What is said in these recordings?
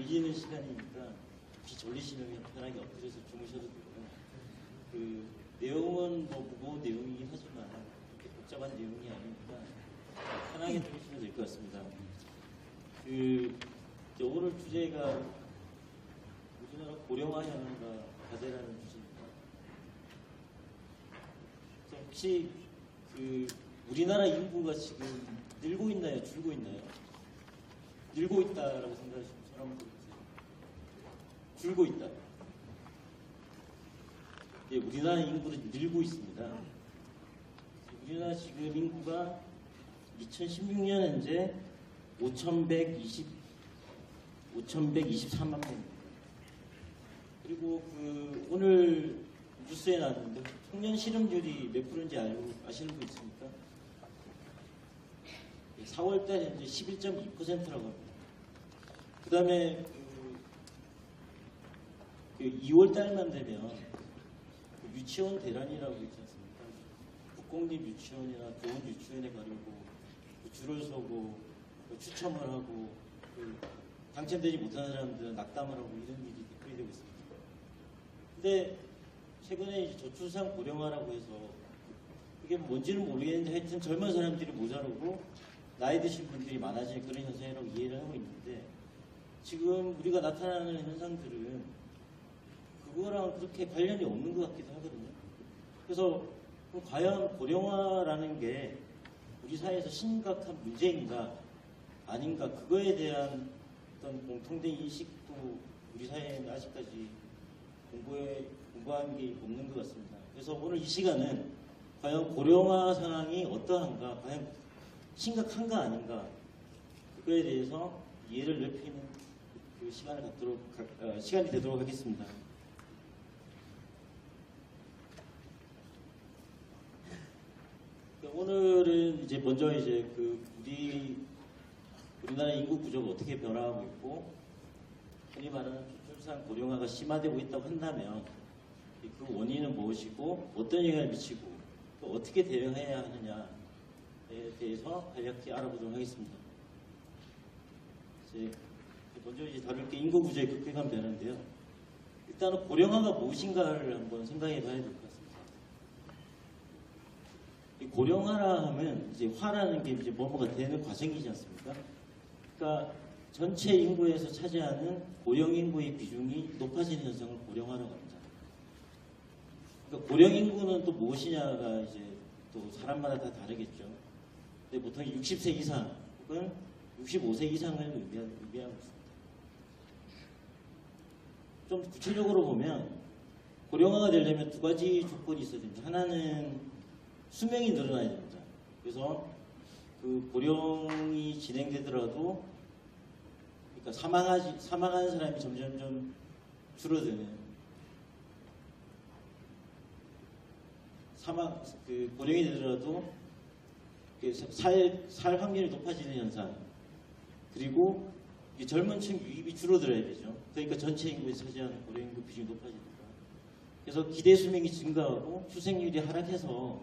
졸리는 시간이니까 혹시 졸리시면 편하게 엎드려서 주무셔도 되고요. 그 내용은 뭐 무거운 내용이긴 하지만 그렇게 복잡한 내용이 아니니까 편하게 들으시면 될 것 같습니다. 오늘 주제가 우리나라 고령화 현황과 과제라는 주제입니다. 혹시 우리나라 인구가 지금 늘고 있나요? 줄고 있나요? 늘고 있다라고 생각하시면 손 한번 들어주세요. 줄고 있다. 예, 우리나라 인구도 늘고 있습니다. 우리나라 지금 인구가 2016년 현재 5,123만 명입니다. 그리고 오늘 뉴스에 나왔는데 청년 실업률이 몇 프로인지 아시는 분 있습니까? 4월달 현재 11.2%라고 합니다. 그 다음에 2월달만 되면 유치원 대란이라고 있지 않습니까? 국공립 유치원이나 좋은 유치원에 가려고 줄을 서고 추첨을 하고 당첨되지 못하는 사람들은 낙담을 하고 이런 일이 되고 있습니다. 근데 최근에 이제 저출산 고령화라고 해서 그게 뭔지는 모르겠는데 하여튼 젊은 사람들이 모자르고 나이 드신 분들이 많아지는 그런 현상이라고 이해를 하고 있는데 지금 우리가 나타나는 현상들은 그거랑 그렇게 관련이 없는 것 같기도 하거든요. 그래서 과연 고령화라는 게 우리 사회에서 심각한 문제인가 아닌가 그거에 대한 어떤 공통된 인식도 우리 사회에는 아직까지 공부한 게 없는 것 같습니다. 그래서 오늘 이 시간은 과연 고령화 상황이 어떠한가, 과연 심각한가 아닌가 그거에 대해서 이해를 넓히는 그 시간이 되도록 하겠습니다. 오늘은 이제 먼저 이제 우리나라 인구 구조가 어떻게 변화하고 있고 흔히 말하는 저출산 고령화가 심화되고 있다고 한다면 그 원인은 무엇이고 어떤 영향을 미치고 또 어떻게 대응해야 하느냐에 대해서 간략히 알아보도록 하겠습니다. 먼저 이제 다룰 게 인구 구조의 급격한 변화인데요. 일단은 고령화가 무엇인가를 한번 생각해 봐야 될 것 같습니다. 이 고령화라 하면 이제 화라는 게 이제 뭐뭐가 되는 과정이지 않습니까? 그러니까 전체 인구에서 차지하는 고령 인구의 비중이 높아지는 현상을 고령화라고 합니다. 그러니까 고령 인구는 또 무엇이냐가 이제 또 사람마다 다 다르겠죠. 근데 보통 60세 이상 혹은 65세 이상을 의미하고 있습니다. 좀 구체적으로 보면 고령화가 되려면 두 가지 조건이 있어야 됩니다. 하나는 수명이 늘어나야 됩니다. 그래서 고령이 진행되더라도 그러니까 사망하는 사람이 점점점 줄어드는 고령이 되더라도 살 확률이 높아지는 현상 그리고 젊은 층 유입이 줄어들어야 되죠. 그러니까 전체 인구에 차지하는 고령 인구 비중이 높아지니까 그래서 기대 수명이 증가하고 출생률이 하락해서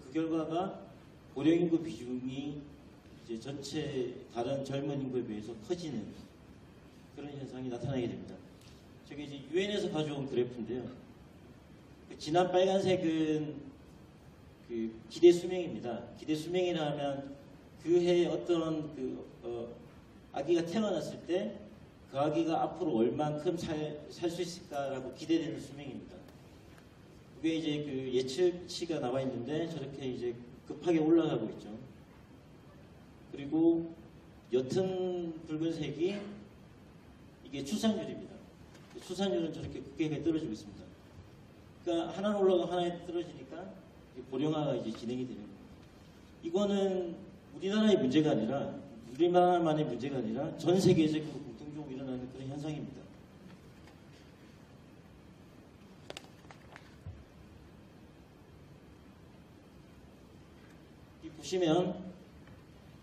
그 결과가 고령 인구 비중이 이제 전체 다른 젊은 인구에 비해서 커지는 그런 현상이 나타나게 됩니다. 저게 이제 유엔에서 가져온 그래프인데요. 진한 빨간색은 기대 수명입니다. 기대 수명이라 하면 그 해에 어떤 아기가 태어났을 때 그 아기가 앞으로 얼만큼 살 수 있을까라고 기대되는 수명입니다. 그게 이제 예측치가 나와 있는데 저렇게 이제 급하게 올라가고 있죠. 그리고 옅은 붉은색이 이게 출산율입니다. 출산율은 저렇게 급격하게 떨어지고 있습니다. 그러니까 하나는 올라가고 하나는 떨어지니까 고령화가 이제 진행이 되는 겁니다. 이거는 우리나라의 문제가 아니라 우리나라만의 문제가 아니라 전 세계적으로 공통적으로 일어나는 그런 현상입니다. 여기 보시면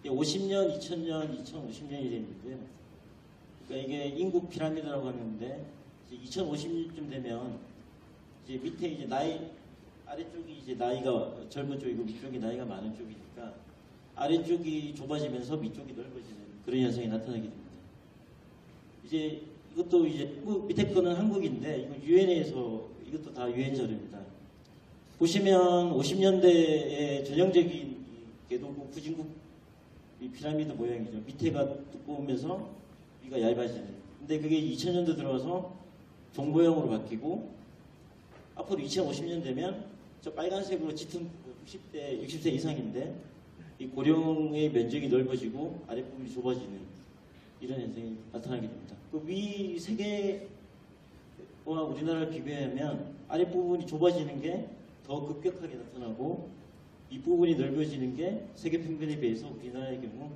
50년, 2000년, 2050년이 되는데요. 그러니까 이게 인구 피라미드라고 하는데 이제 2050년쯤 되면 이제 밑에 이제 아래쪽이 이제 나이가 젊은 쪽이고 위쪽이 나이가 많은 쪽이니까 아래쪽이 좁아지면서 위쪽이 넓어지는 그런 현상이 나타나게 됩니다. 이제 이것도 이제 밑에 거는 한국인데 이거 유엔에서 이것도 다 유엔 자료입니다. 보시면 50년대의 전형적인 이 개도국 후진국 이 피라미드 모양이죠. 밑에가 두꺼우면서 위가 얇아지는. 근데 그게 2000년대 들어와서 종모형으로 바뀌고 앞으로 2050년 되면 저 빨간색으로 짙은 60대, 60세 이상인데 이 고령의 면적이 넓어지고 아랫부분이 좁아지는 이런 현상이 나타나게 됩니다. 그 위 세 개와 우리나라를 비교하면 아랫부분이 좁아지는 게 더 급격하게 나타나고 윗부분이 넓어지는 게 세계 평균에 비해서 우리나라의 경우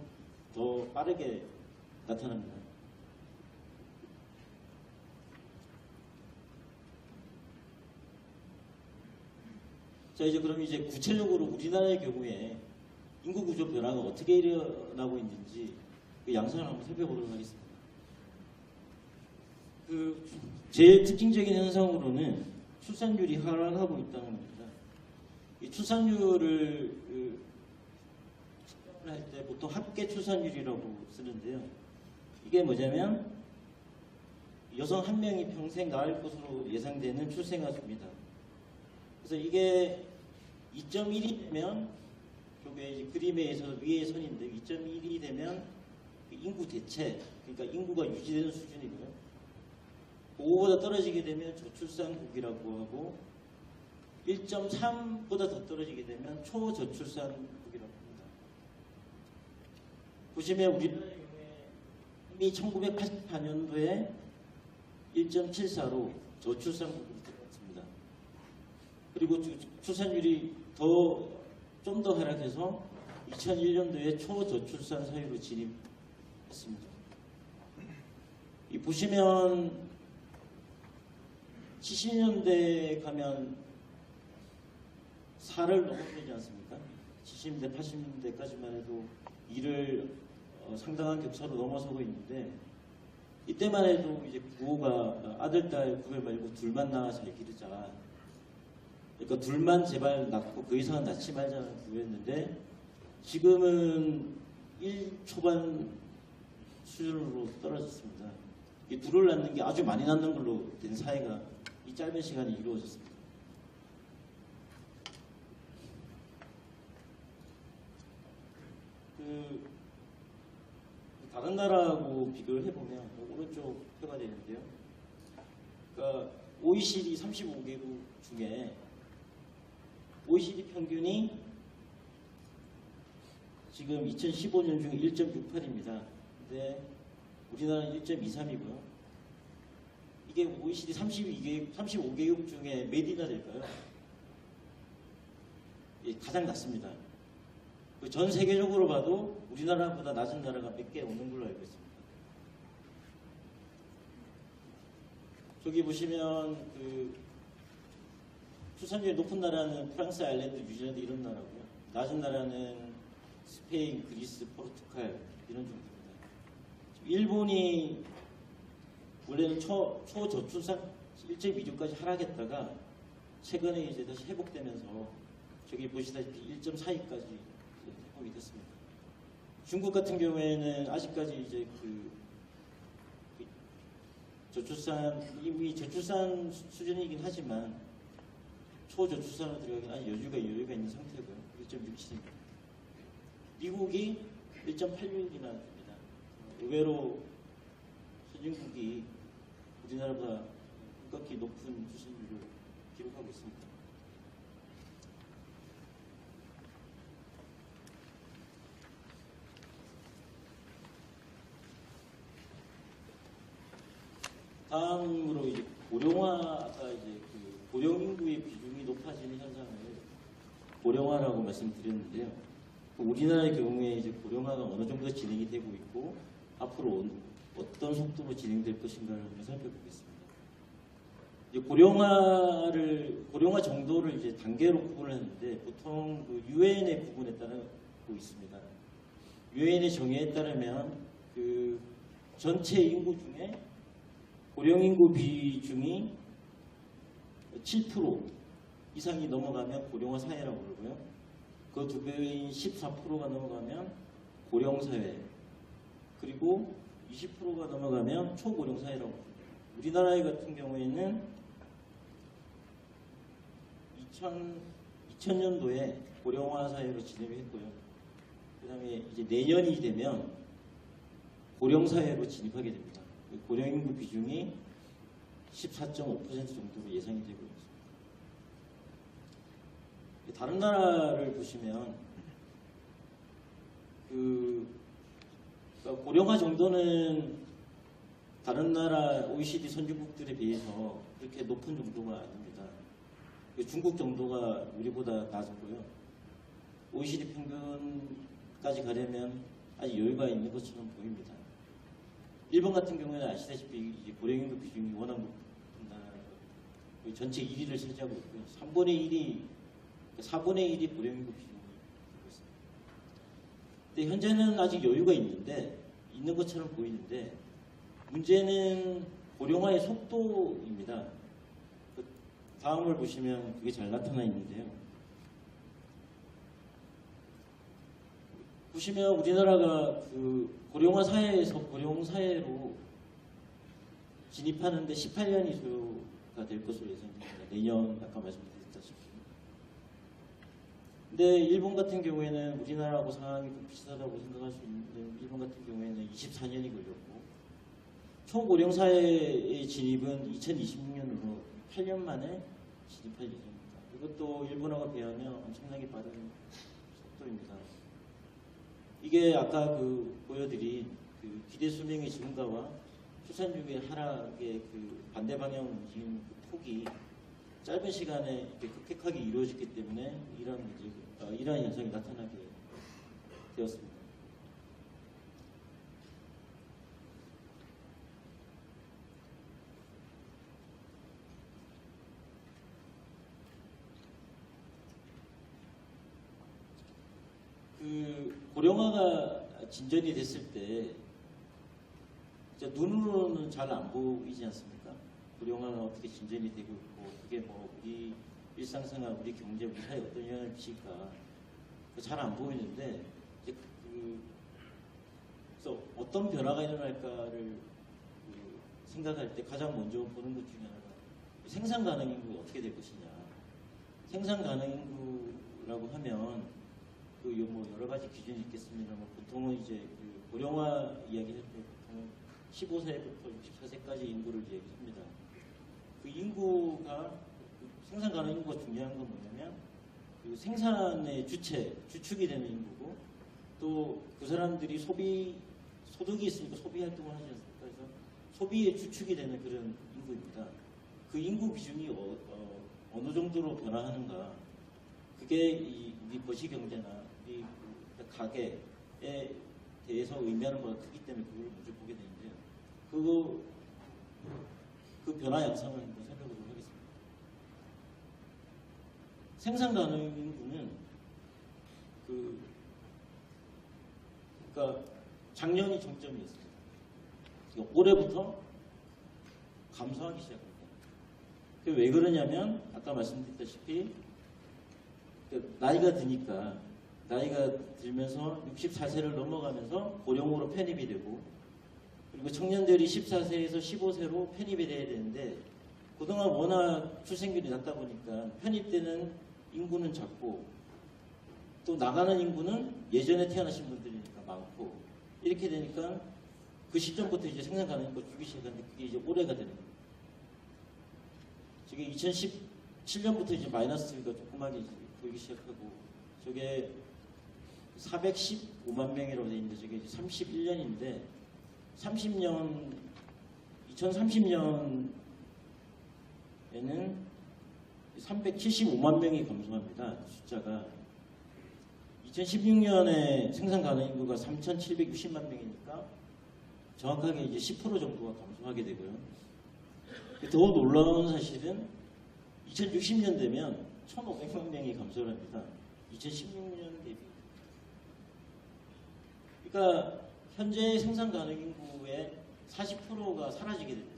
더 빠르게 나타납니다. 자, 이제 그럼 이제 구체적으로 우리나라의 경우에 인구 구조 변화가 어떻게 일어나고 있는지 그 양상을 한번 살펴보도록 하겠습니다. 그 제일 특징적인 현상으로는 출산율이 하락하고 있다는 겁니다. 이 출산율을 측정을 할 때 보통 합계 출산율이라고 쓰는데요. 이게 뭐냐면 여성 한 명이 평생 낳을 것으로 예상되는 출생아 수입니다. 그래서 이게 2.1이 되면 저게 그림에서 위의 선인데 2.1이 되면 인구 대체, 그러니까 인구가 유지되는 수준이고요. 그거보다 떨어지게 되면 저출산국이라고 하고 1.3보다 더 떨어지게 되면 초저출산국이라고 합니다. 보시면 우리나라의 경우에 이미 1984년도에 1.74로 저출산국으로 들어갔습니다. 그리고 출산율이 좀 더 하락해서 2001년도에 초저출산 사회로 진입했습니다. 이 보시면 70년대 가면 4를 넘어서지 않습니까? 70년대, 80년대까지만 해도 2를 상당한 격차로 넘어서고 있는데 이때만 해도 이제 부호가 아들, 딸 구별 말고 둘만 낳아 잘 기르자. 그러니까 둘만 제발 낳고 그 이상은 낳지 말자는 구호였는데 지금은 1 초반 수준으로 떨어졌습니다. 이 둘을 낳는 게 아주 많이 낳는 걸로 된 사회가 이 짧은 시간에 이루어졌습니다. 다른 나라하고 비교를 해보면 오른쪽 표가 되는데요. 그러니까 OECD 35개국 중에 OECD 평균이 지금 2015년 중에 1.68입니다. 근데 우리나라는 1.23이고요. 이게 OECD 35개국 중에 몇이나 될까요? 예, 가장 낮습니다. 전 세계적으로 봐도 우리나라보다 낮은 나라가 몇 개 없는 걸로 알고 있습니다. 저기 보시면 그 출산율이 높은 나라는 프랑스, 아일랜드, 뉴질랜드 이런 나라고요. 낮은 나라는 스페인, 그리스, 포르투갈 이런 정도입니다. 일본이 원래는 초저출산 1.26까지 하락했다가 최근에 이제 다시 회복되면서 저기 보시다시피 1.42까지 회복이 됐습니다. 중국 같은 경우에는 아직까지 이제 저출산 이미 저출산 수준이긴 하지만 초저출산으로 들어가긴 아직 여유가 있는 상태고요. 1.67입니다. 미국이 1.86이나 됩니다. 의외로 선진국이 우리나라보다 급격히 높은 출산율을 기록하고 있습니다. 다음으로 이제 고령화가 이제 고령 인구의 비중이 높아지는 현상을 고령화라고 말씀드렸는데요. 우리나라의 경우에 이제 고령화가 어느 정도 진행이 되고 있고 앞으로 어떤 속도로 진행될 것인가를 한번 살펴보겠습니다. 이제 고령화 정도를 이제 단계로 구분을 하는데 보통 유엔의 구분에 따르고 있습니다. 유엔의 정의에 따르면 그 전체 인구 중에 고령 인구 비중이 7% 이상이 넘어가면 고령화 사회라고 그러고요. 그 두 배인 14%가 넘어가면 고령 사회, 그리고 20%가 넘어가면 초고령 사회라고 합니다. 우리나라 같은 경우에는 2000년도에 고령화 사회로 진입을 했고요. 그 다음에 이제 내년이 되면 고령 사회로 진입하게 됩니다. 고령 인구 비중이 14.5% 정도로 예상이 되고 있습니다. 다른 나라를 보시면 그러니까 고령화 정도는 다른 나라 OECD 선진국들에 비해서 그렇게 높은 정도가 아닙니다. 중국 정도가 우리보다 낮고요. OECD 평균까지 가려면 아직 여유가 있는 것처럼 보입니다. 일본 같은 경우에는 아시다시피 고령 인구 비중이 워낙 높은 나라라서 전체 1위를 차지하고 있고요. 4분의 1이 고령 인구 비중이 되고 있습니다. 근데 현재는 아직 여유가 있는 것처럼 보이는데 문제는 고령화의 속도입니다. 다음을 보시면 그게 잘 나타나 있는데요. 보시면 우리나라가 고령화 사회에서 고령 사회로 진입하는데 18년이 소요가 될 것으로 예상됩니다. 내년 아까 말씀드렸다시피. 근데 일본 같은 경우에는 우리나라하고 상황이 좀 비슷하다고 생각할 수 있는데 일본 같은 경우에는 24년이 걸렸고 초고령 사회의 진입은 2026년으로 8년 만에 진입할 예정입니다. 이것도 일본하고 비하면 엄청나게 빠른 속도입니다. 이게 아까 보여드린 기대 수명의 증가와 출산율의 하락의 반대 방향으로 움직이는 폭이 짧은 시간에 급격하게 이루어졌기 때문에 이러한 현상이 나타나게 되었습니다. 고령화가 진전이 됐을 때 눈으로는 잘 안 보이지 않습니까? 고령화가 어떻게 진전이 되고 있고 그게 우리 일상생활, 우리 경제, 우리 사회에 어떤 영향을 미칠까 잘 안 보이는데 그래서 어떤 변화가 일어날까를 생각할 때 가장 먼저 보는 것 중에 하나가 생산 가능 인구가 어떻게 될 것이냐. 생산 가능 인구라고 하면 여러 가지 기준이 있겠습니다만 보통은 이제 고령화 이야기할 때 보통 15세부터 64세까지 인구를 이야기합니다. 인구가 생산 가능 인구가 중요한 건 뭐냐면 생산의 주축이 되는 인구고 또 그 사람들이 소득이 있으니까 소비 활동을 하지 않습니까? 그래서 소비의 주축이 되는 그런 인구입니다. 그 인구 비중이 어느 정도로 변화하는가 그게 우리 거시 경제나 우리 가계에 대해서 의미하는 바가 크기 때문에 그걸 먼저 보게 되는데요. 그 변화 양상을 한번 살펴보도록 하겠습니다. 생산 가능 인구는 그러니까 작년이 정점이었습니다. 그러니까 올해부터 감소하기 시작합니다. 그게 왜 그러냐면 아까 말씀드렸다시피 나이가 들면서 64세를 넘어가면서 고령으로 편입이 되고 그리고 청년들이 14세에서 15세로 편입이 돼야 되는데 그동안 워낙 출생률이 낮다 보니까 편입되는 인구는 작고 또 나가는 인구는 예전에 태어나신 분들이니까 많고 이렇게 되니까 그 시점부터 이제 생산 가능인구가 줄기 시작하는데 그게 이제 올해가 되는 겁니다. 저게 2017년부터 이제 마이너스가 조그맣게 보이기 시작하고 저게 415만 명이라고 되어 있는데 저게 이제 31년인데 2030년에는 375만 명이 감소합니다. 숫자가 2016년에 생산 가능 인구가 3,760만 명이니까 정확하게 이제 10% 정도가 감소하게 되고요. 더 놀라운 사실은 2060년 되면 1,500만 명이 감소를 합니다. 2016년 대비. 그러니까 현재 생산 가능 인구의 40%가 사라지게 됩니다.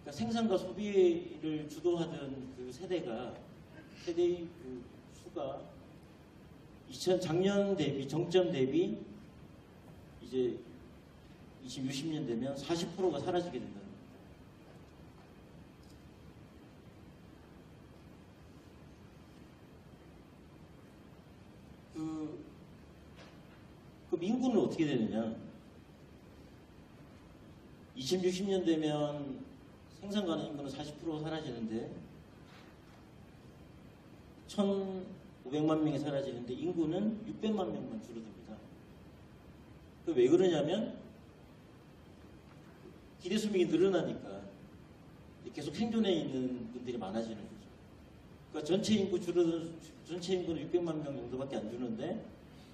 그러니까 생산과 소비를 주도하던 그 세대의 그 수가 작년 대비 정점 대비 이제 2060년 되면 40%가 사라지게 된다는 겁니다. 그럼 인구는 어떻게 되느냐? 2060년 되면 생산 가능 인구는 40% 사라지는데 1,500만 명이 사라지는데 인구는 600만 명만 줄어듭니다. 왜 그러냐면 기대 수명이 늘어나니까 계속 생존해 있는 분들이 많아지는 거죠. 그러니까 전체 인구는 600만 명 정도밖에 안 주는데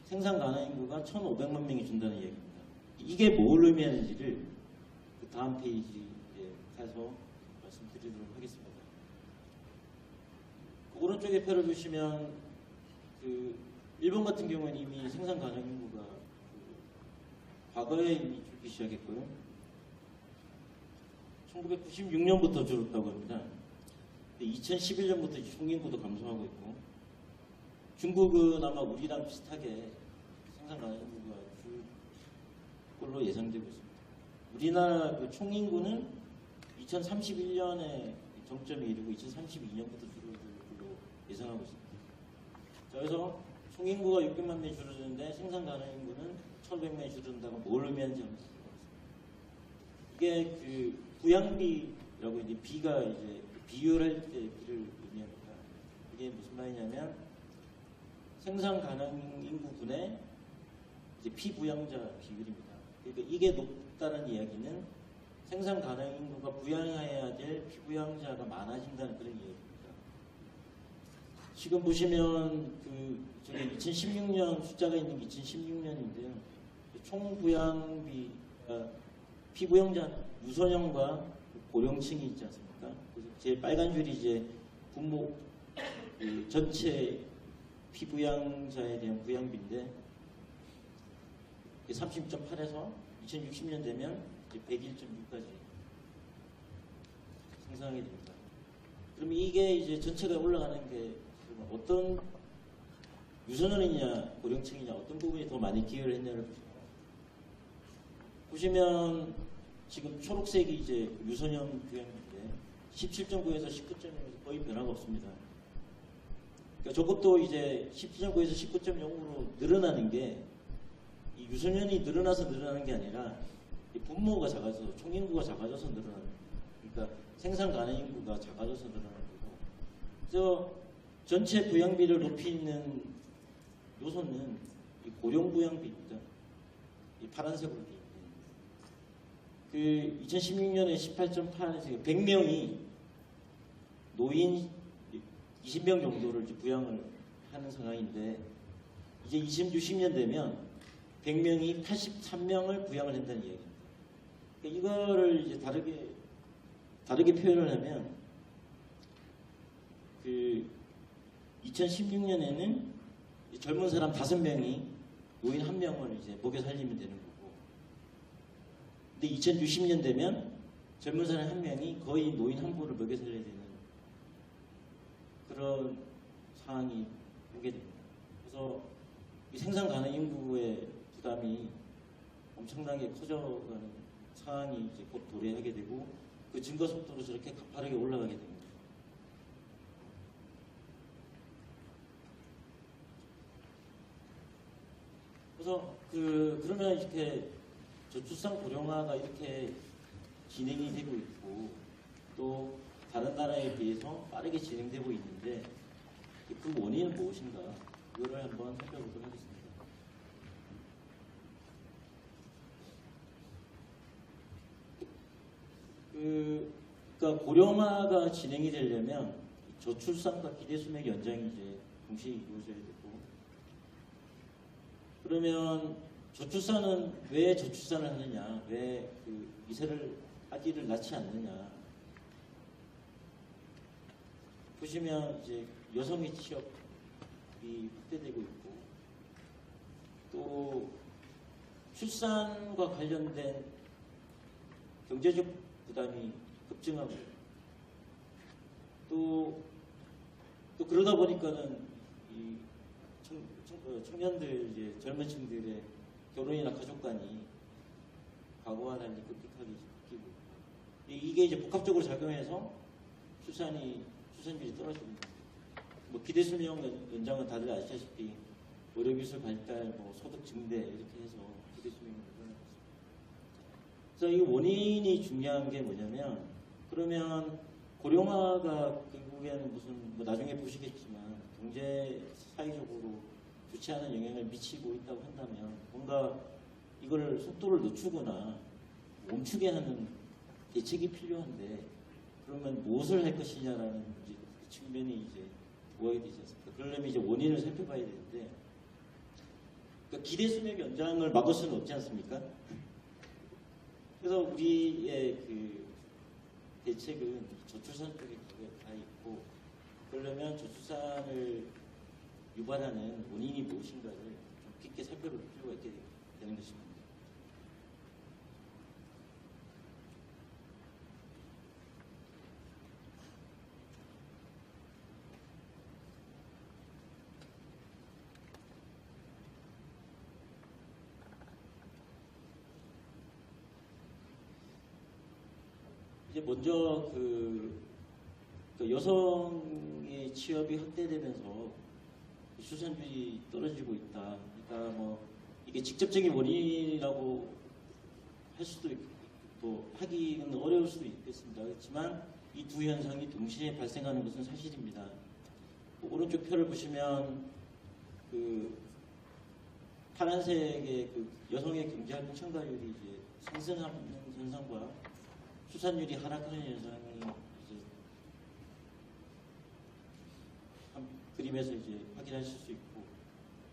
생산 가능 인구가 1,500만 명이 준다는 얘기입니다. 이게 뭘 의미하는지를 그 다음 페이지에 가서 말씀드리도록 하겠습니다. 그 오른쪽에 표를 보시면 그 일본 같은 경우는 이미 생산 가능 인구가 과거에 이미 줄기 시작했고요. 1996년부터 줄었다고 합니다. 2011년부터 총인구도 감소하고 있고 중국은 아마 우리랑 비슷하게 생산 가능 인구가 줄 걸로 예상되고 있습니다. 우리나라 그 총인구는 2031년에 정점에 이르고 2032년부터 줄어들 걸로 예상하고 있습니다. 자, 그래서 총인구가 600만 명이 줄어드는데 생산 가능 인구는 1,500명이 줄어든다고 뭘 의미하는지 한번 보겠습니다. 이게 그 부양비라고 이제 비가 이제 비율할 때 비를 의미합니다. 이게 무슨 말이냐면 생산 가능 인구분의 이제 피부양자 비율입니다. 그러니까 이게 높다는 이야기는 생산 가능 인구가 부양해야 될 피부양자가 많아진다는 그런 이야기입니다. 지금 보시면 그 저기 2016년 숫자가 있는 게 2016년인데요. 총 부양비가 피부양자 유소년과 고령층이 있지 않습니까? 그래서 제일 빨간 줄이 이제 부모 그 전체 피부양자에 대한 부양비인데 30.8에서 2060년 되면 101.6까지 상승하게 됩니다. 그럼 이게 이제 전체가 올라가는 게 어떤 유소년이냐 고령층이냐 어떤 부분이 더 많이 기여를 했냐를 보시면 지금 초록색이 이제 유소년 부양비인데 17.9에서 19.0에서 거의 변화가 없습니다. 그러니까 저것도 이제 17.9에서 19.0으로 늘어나는 게 이 유소년이 늘어나서 늘어나는 게 아니라 이 분모가 작아져서 총인구가 작아져서 늘어나는 거예요. 그러니까 생산 가능 인구가 작아져서 늘어나는 거고. 그래서 전체 부양비를 높이는 요소는 이 고령 부양비입니다. 이 파란색으로 되어 있는. 그 2016년에 18.8에서 100명이 노인 20명 정도를 이제 부양을 하는 상황인데 이제 2060년 되면 100명이 83명을 부양을 한다는 이야기입니다. 그러니까 이거를 이제 다르게 표현을 하면 그 2016년에는 젊은 사람 5명이 노인 1명을 이제 먹여 살리면 되는 거고 근데 2060년 되면 젊은 사람 1명이 거의 노인 1분을 먹여 살려야 되는 그런 상황이 오게 됩니다. 그래서 이 생산 가능 인구의 부담이 엄청나게 커져가는 상황이 이제 곧 도래하게 되고 그 증가 속도로 저렇게 가파르게 올라가게 됩니다. 그래서 그러면 이렇게 저출산 고령화가 이렇게 진행이 되고 있고 또 다른 나라에 비해서 빠르게 진행되고 있는데 그 원인은 무엇인가? 이거를 한번 살펴보도록 하겠습니다. 그러니까 고령화가 진행이 되려면 저출산과 기대 수명 연장이 이제 동시에 이루어져야 되고 그러면 저출산은 왜 저출산을 하느냐? 왜 그 미세를 아기를 낳지 않느냐? 보시면 이제 여성의 취업이 확대되고 있고 또 출산과 관련된 경제적 부담이 급증하고 또 그러다 보니까는 이 청년들 이제 젊은 층들의 결혼이나 가족관이 과거와 달리 급격하게 바뀌고 이게 이제 복합적으로 작용해서 출산율이 떨어지는 거예요. 뭐 기대 수명 연장은 다들 아시다시피 의료기술 발달, 뭐 소득 증대 이렇게 해서 기대 수명이 늘어나고 있습니다. 그래서 이 원인이 중요한 게 뭐냐면 그러면 고령화가 결국에는 무슨 뭐 나중에 보시겠지만 경제 사회적으로 좋지 않은 영향을 미치고 있다고 한다면 뭔가 이걸 속도를 늦추거나 멈추게 하는 대책이 필요한데 그러면 무엇을 할 것이냐라는 이제 그 측면이 이제 보아야 되지 않습니까? 그러려면 이제 원인을 살펴봐야 되는데 그러니까 기대 수명 연장을 막을 수는 없지 않습니까? 그래서 우리의 그 대책은 저출산 쪽에 다 있고 그러려면 저출산을 유발하는 원인이 무엇인가를 좀 깊게 살펴볼 필요가 있게 되는 것입니다. 이제 먼저 그 여성의 취업이 확대되면서 출산율이 떨어지고 있다. 그러니까 뭐 이게 직접적인 원인이라고 할 수도 있고 하기는 어려울 수도 있겠습니다. 그렇지만 이 두 현상이 동시에 발생하는 것은 사실입니다. 오른쪽 표를 보시면 그 파란색의 그 여성의 경제활동 참가율이 이제 상승하는 현상과 출산율이 하락하는 현상이 이제 한 그림에서 이제 확인하실 수 있고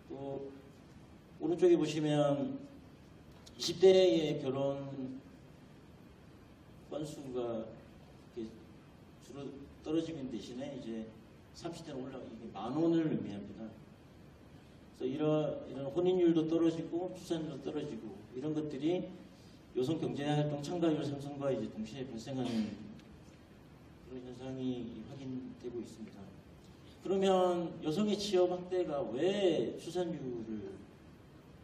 또 오른쪽에 보시면 20대의 결혼 건수가 이렇게 주로 떨어지는 대신에 이제 30대는 올라가 이게 만원을 의미합니다. 그래서 이런 혼인율도 떨어지고 출산율도 떨어지고 이런 것들이 여성 경제활동 참가율 상승과 이제 동시에 발생하는 그런 현상이 확인되고 있습니다. 그러면 여성의 취업 확대가 왜 출산율을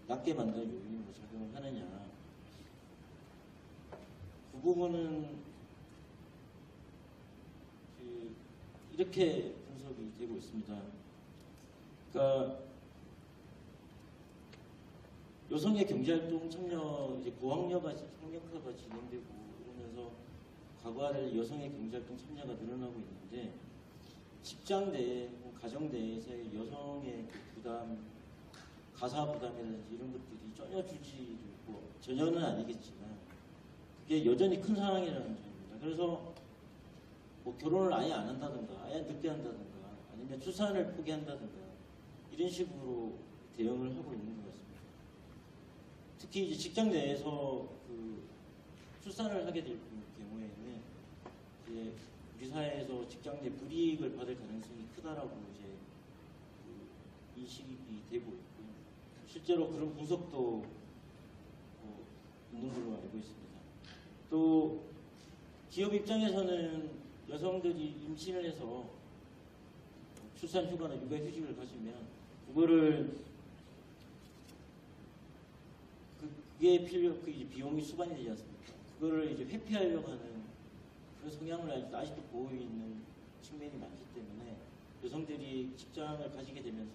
낮게 만드는 요인으로 작용을 하느냐? 그 부분은 이렇게 분석이 되고 있습니다. 그러니까 여성의 경제활동 참여, 이제 고학력화가 진행되고 그러면서 과거와 달리 여성의 경제활동 참여가 늘어나고 있는데 직장 내, 가정 내에서의 여성의 그 부담, 가사 부담이라든지 이런 것들이 전혀 줄지 뭐 전혀는 아니겠지만 그게 여전히 큰 상황이라는 점입니다. 그래서 뭐 결혼을 아예 안 한다든가 아예 늦게 한다든가 아니면 출산을 포기한다든가 이런 식으로 대응을 하고 있는 것 같습니다. 특히 이제 직장 내에서 그 출산을 하게 될 경우에는 이제 우리 사회에서 직장 내 불이익을 받을 가능성이 크다라고 이제 그 인식이 되고 있고 실제로 그런 분석도 있는 걸로 알고 있습니다. 또 기업 입장에서는 여성들이 임신을 해서 출산 휴가나 육아 휴직을 가지면 그거를 그게 그 이제 비용이 수반이 되지 않습니까? 그거를 이제 회피하려고 하는 그런 성향을 아직도 보이고 있는 측면이 많기 때문에 여성들이 직장을 가지게 되면서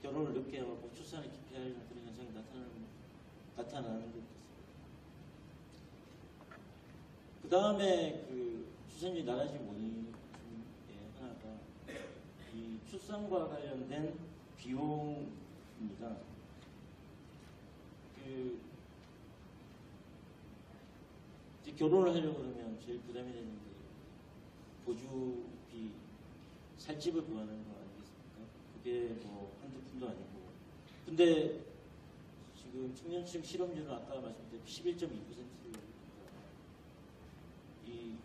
결혼을 늦게 하고 출산을 기피하려는 그런 현상이 나타나는 것 같습니다. 그 다음에 그 출산율이 낮아진 원인 중에 하나가 이 출산과 관련된 비용입니다. 이제 결혼을 하려고 그러면 제일 부담이 되는 게 보조비, 살집을 구하는 거 아니겠습니까? 그게 뭐 한두 푼도 아니고. 근데 지금 청년층 실업률은 아까 말씀드린 11.2%입니다. 이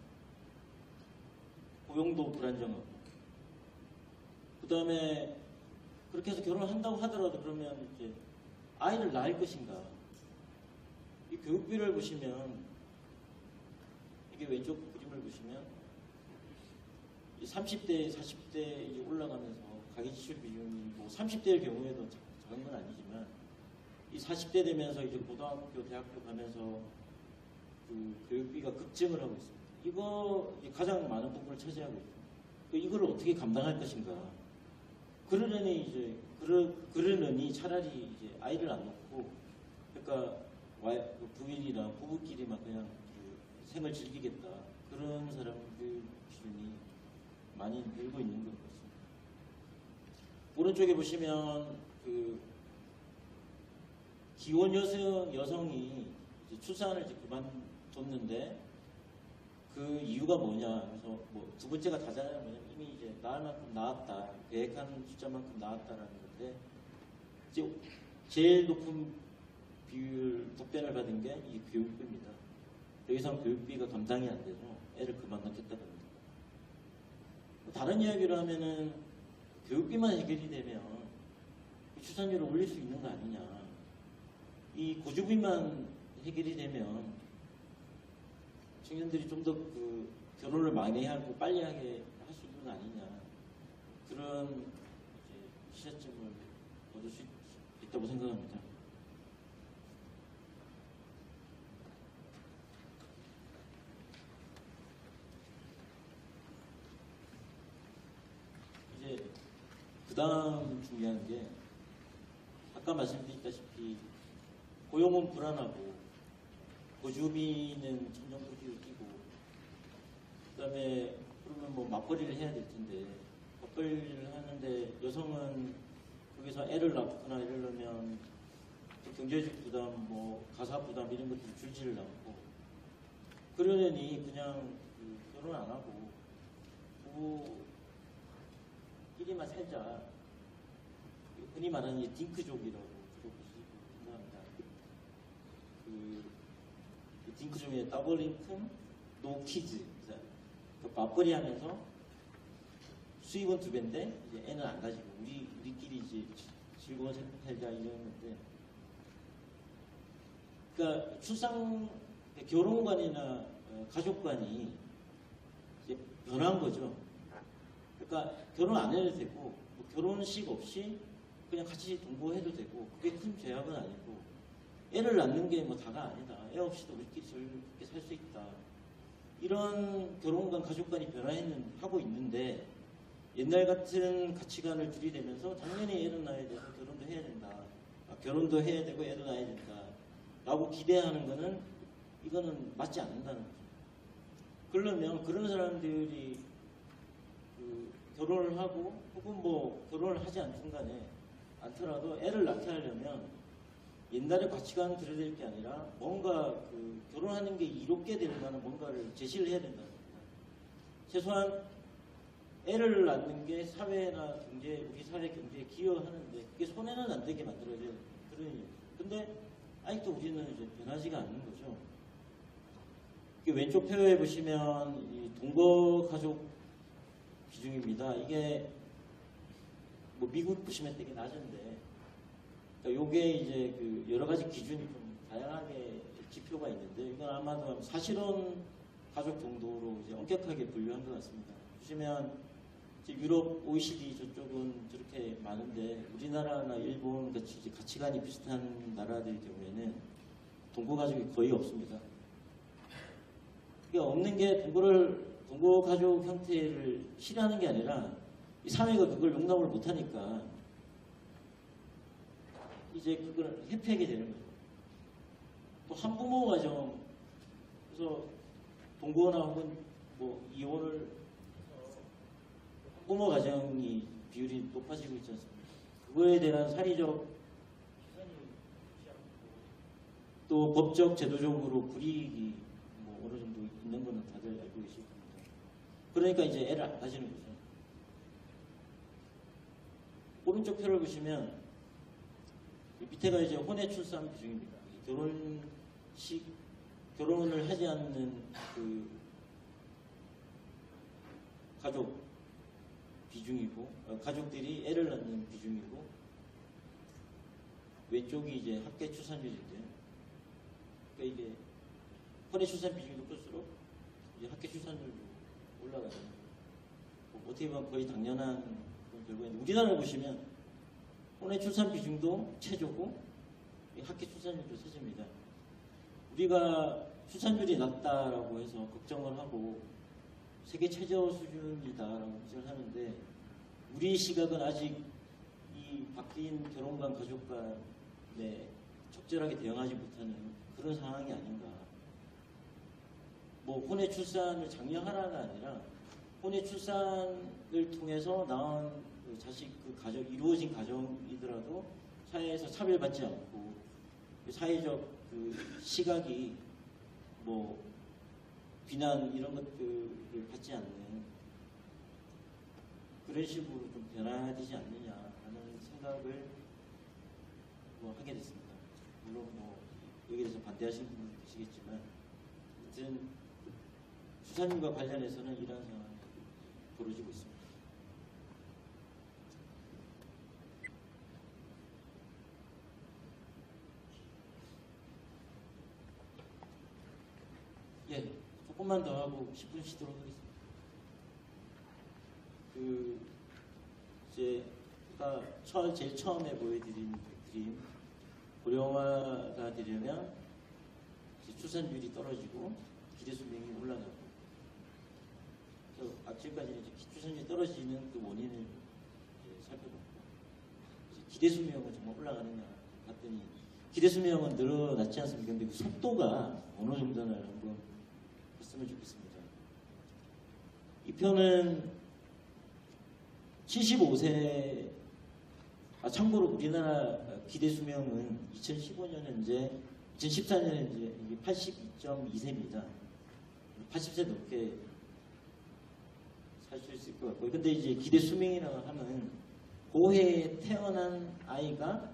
고용도 불안정하고. 그 다음에 그렇게 해서 결혼을 한다고 하더라도 그러면 이제 아이를 낳을 것인가? 이 교육비를 보시면 이게 왼쪽 그림을 보시면 30대, 40대 이제 올라가면서 가계지출 비용이 뭐 30대의 경우에도 작은 건 아니지만 이 40대 되면서 이제 고등학교, 대학교 가면서 그 교육비가 급증을 하고 있습니다. 이거 가장 많은 부분을 차지하고 있죠. 이걸 어떻게 감당할 것인가. 그러려니 차라리 이제 아이를 안 놓고, 그러니까 부인이랑 부부끼리만 그냥 그 생을 즐기겠다. 그런 사람들 기준이 많이 늘고 있는 것 같습니다. 오른쪽에 보시면 그 기혼 여성이 이제 출산을 이제 그만뒀는데 그 이유가 뭐냐. 그래서 뭐 두 번째가 다잖아요. 뭐냐면 이미 이제 낳을 만큼 낳았다. 계획한 숫자만큼 낳았다라는 건데, 이제 제일 높은 비율 답변을 받은 게 이 교육비입니다. 더 이상 교육비가 감당이 안 돼서 애를 그만 낳겠다고 합니다. 다른 이야기를 하면은 교육비만 해결이 되면 출산율을 올릴 수 있는 거 아니냐. 이 고주비만 해결이 되면 청년들이 좀 더 그 결혼을 많이 하고 빨리 하게 할 수 있는 거 아니냐. 그런 이제 시사점을 얻을 수 있다고 생각합니다. 이제 그 다음 중요한 게 아까 말씀드렸다시피 고용은 불안하고 고주비는 천정부지를 끼고, 그 다음에 그러면 뭐 맞벌이를 해야 될 텐데, 맞벌이를 하는데 여성은 거기서 애를 낳거나 이러려면 경제적 부담, 뭐 가사 부담 이런 것들이 줄지를 않고, 그러려니 그냥 결혼 안 하고 부부끼리만 살자. 흔히 말하는 이 딩크족이라고 생각합니다. 그 딩크 중에 더블 인컴, 노 키즈. 맞벌이 하면서 수입은 2배인데 이제 애는 안 가지고 우리끼리 이제 즐거운 생활 살자 이런 건데, 그러니까 결혼관이나 가족관이 이제 변한 거죠. 그러니까 결혼 안 해도 되고 뭐 결혼식 없이 그냥 같이 동거해도 되고, 그게 큰 죄악은 아니고, 애를 낳는 게 뭐 다가 아니다. 애 없이도 우리끼리 즐겁게 살 수 있다. 이런 결혼관, 가족관이 변화하고 있는데, 옛날 같은 가치관을 들이대면서 당연히 애를 낳아야 돼서 결혼도 해야 된다. 결혼도 해야 되고 애도 낳아야 된다. 라고 기대하는 거는, 이거는 맞지 않는다는 거죠. 그러면 그런 사람들이 결혼을 하고 혹은 뭐 결혼을 하지 않더라도 애를 낳게 하려면 옛날의 가치관을 들여야 될 게 아니라 뭔가 결혼하는 게 이롭게 될 만한 뭔가를 제시를 해야 된다는 겁니다. 최소한 애를 낳는 게 사회나 경제, 우리 사회 경제에 기여하는데 그게 손해는 안 되게 만들어야 돼요. 그런 얘기예요. 근데 아직도 우리는 이제 변하지가 않는 거죠. 왼쪽 표에 보시면 이 동거 가족 비중입니다. 이게 뭐 미국 보시면 되게 낮은데, 그러니까 요게 이제 여러 가지 기준이 좀 다양하게 지표가 있는데, 이건 아마도 사실혼 가족 정도로 이제 엄격하게 분류한 것 같습니다. 보시면 이제 유럽, OECD 저쪽은 저렇게 많은데, 우리나라나 일본 같이 이제 가치관이 비슷한 나라들 경우에는 동거 가족이 거의 없습니다. 이게 없는 게 동거 가족 형태를 싫어하는 게 아니라 이 사회가 그걸 용납을 못하니까 이제 그걸 회피하게 되는 거죠. 또 한부모 가정, 그래서 동거나 혹은 뭐 이혼을 한부모 가정이 비율이 높아지고 있지 않습니까? 그거에 대한 사회적 또 법적 제도적으로 불이익이 뭐 어느 정도 있는 거는 다들 알고 계실 겁니다. 그러니까 이제 애를 안 가지는 거죠. 오른쪽 표를 보시면 밑에가 이제 혼외 출산 비중입니다. 결혼을 하지 않는 가족 비중이고, 가족들이 애를 낳는 비중이고, 왼쪽이 이제 합계 출산율인데요. 그러니까 이게 혼외 출산 비중이 높을수록 이제 합계 출산율도 올라가는, 어떻게 보면 거의 당연한 그런 결과인데, 우리나라를 보시면 혼외 출산 비중도 최저고 학기 출산율도 세집니다. 우리가 출산율이 낮다라고 해서 걱정을 하고 세계 최저 수준이다라고 걱정을 하는데 우리 시각은 아직 이 바뀐 결혼관 가족간에 적절하게 대응하지 못하는 그런 상황이 아닌가. 뭐 혼외 출산을 장려하라가 아니라 혼외 출산을 통해서 낳은 그 자식 그 가정 이루어진 가정이더라도 사회에서 차별받지 않고 사회적 그 시각이 뭐 비난 이런 것들을 받지 않는 그런 식으로 좀 변화해야 되지 않느냐라는 생각을 뭐 하게 됐습니다. 물론 뭐 여기에 대해서 반대하시는 분도 계시겠지만 아무튼 출산율과 관련해서는 이러한 상황이 벌어지고 있습니다. 예, 조금만 더 하고 10분 쉬도록 하겠습니다. 그 이제 제가 제일 처음에 보여드린 그 그림 고령화가 되려면 출산율이 떨어지고 기대 수명이 올라가고 그래서 지금까지는 출산율이 떨어지는 그 원인을 살펴봤고 기대 수명은 정말 올라가느냐 봤더니 기대 수명은 늘어났지 않습니까? 근데 그 속도가 어느 정도나 한번 했으면 좋겠습니다. 이 편은 75세 참고로 우리나라 기대 수명은 2015년에 이제 2014년에 이제 82.2세입니다. 80세 넘게 살 수 있을 것 같고요. 근데 이제 기대 수명이라고 하면 고해에 태어난 아이가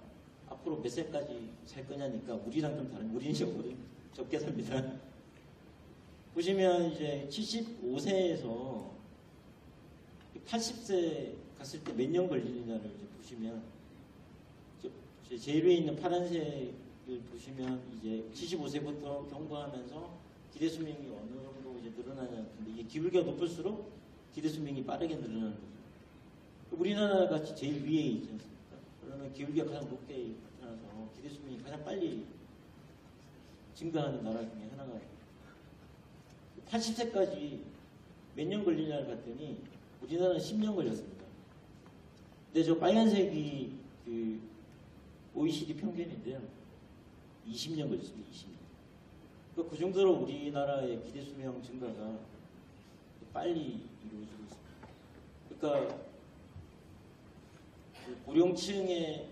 앞으로 몇 세까지 살 거냐니까 우리랑 좀 다른, 우리는 좀 적게 삽니다. 보시면 이제 75세에서 80세 갔을 때 몇 년 걸리느냐를 이제 보시면 제일 위에 있는 파란색을 보시면 이제 75세부터 경과하면서 기대 수명이 어느 정도 이제 늘어나냐. 근데 이게 기울기가 높을수록 기대 수명이 빠르게 늘어나는 거죠. 우리나라가 제일 위에 있지 않습니까? 그러면 기울기가 가장 높게 나타나서 기대 수명이 가장 빨리 증가하는 나라 중에 하나가 80세까지 몇 년 걸리냐를 봤더니 우리나라는 10년 걸렸습니다. 근데 저 빨간색이 그 OECD 평균인데요. 20년 걸렸습니다. 20년. 그러니까 그 정도로 우리나라의 기대 수명 증가가 빨리 이루어지고 있습니다. 그러니까 그 고령층에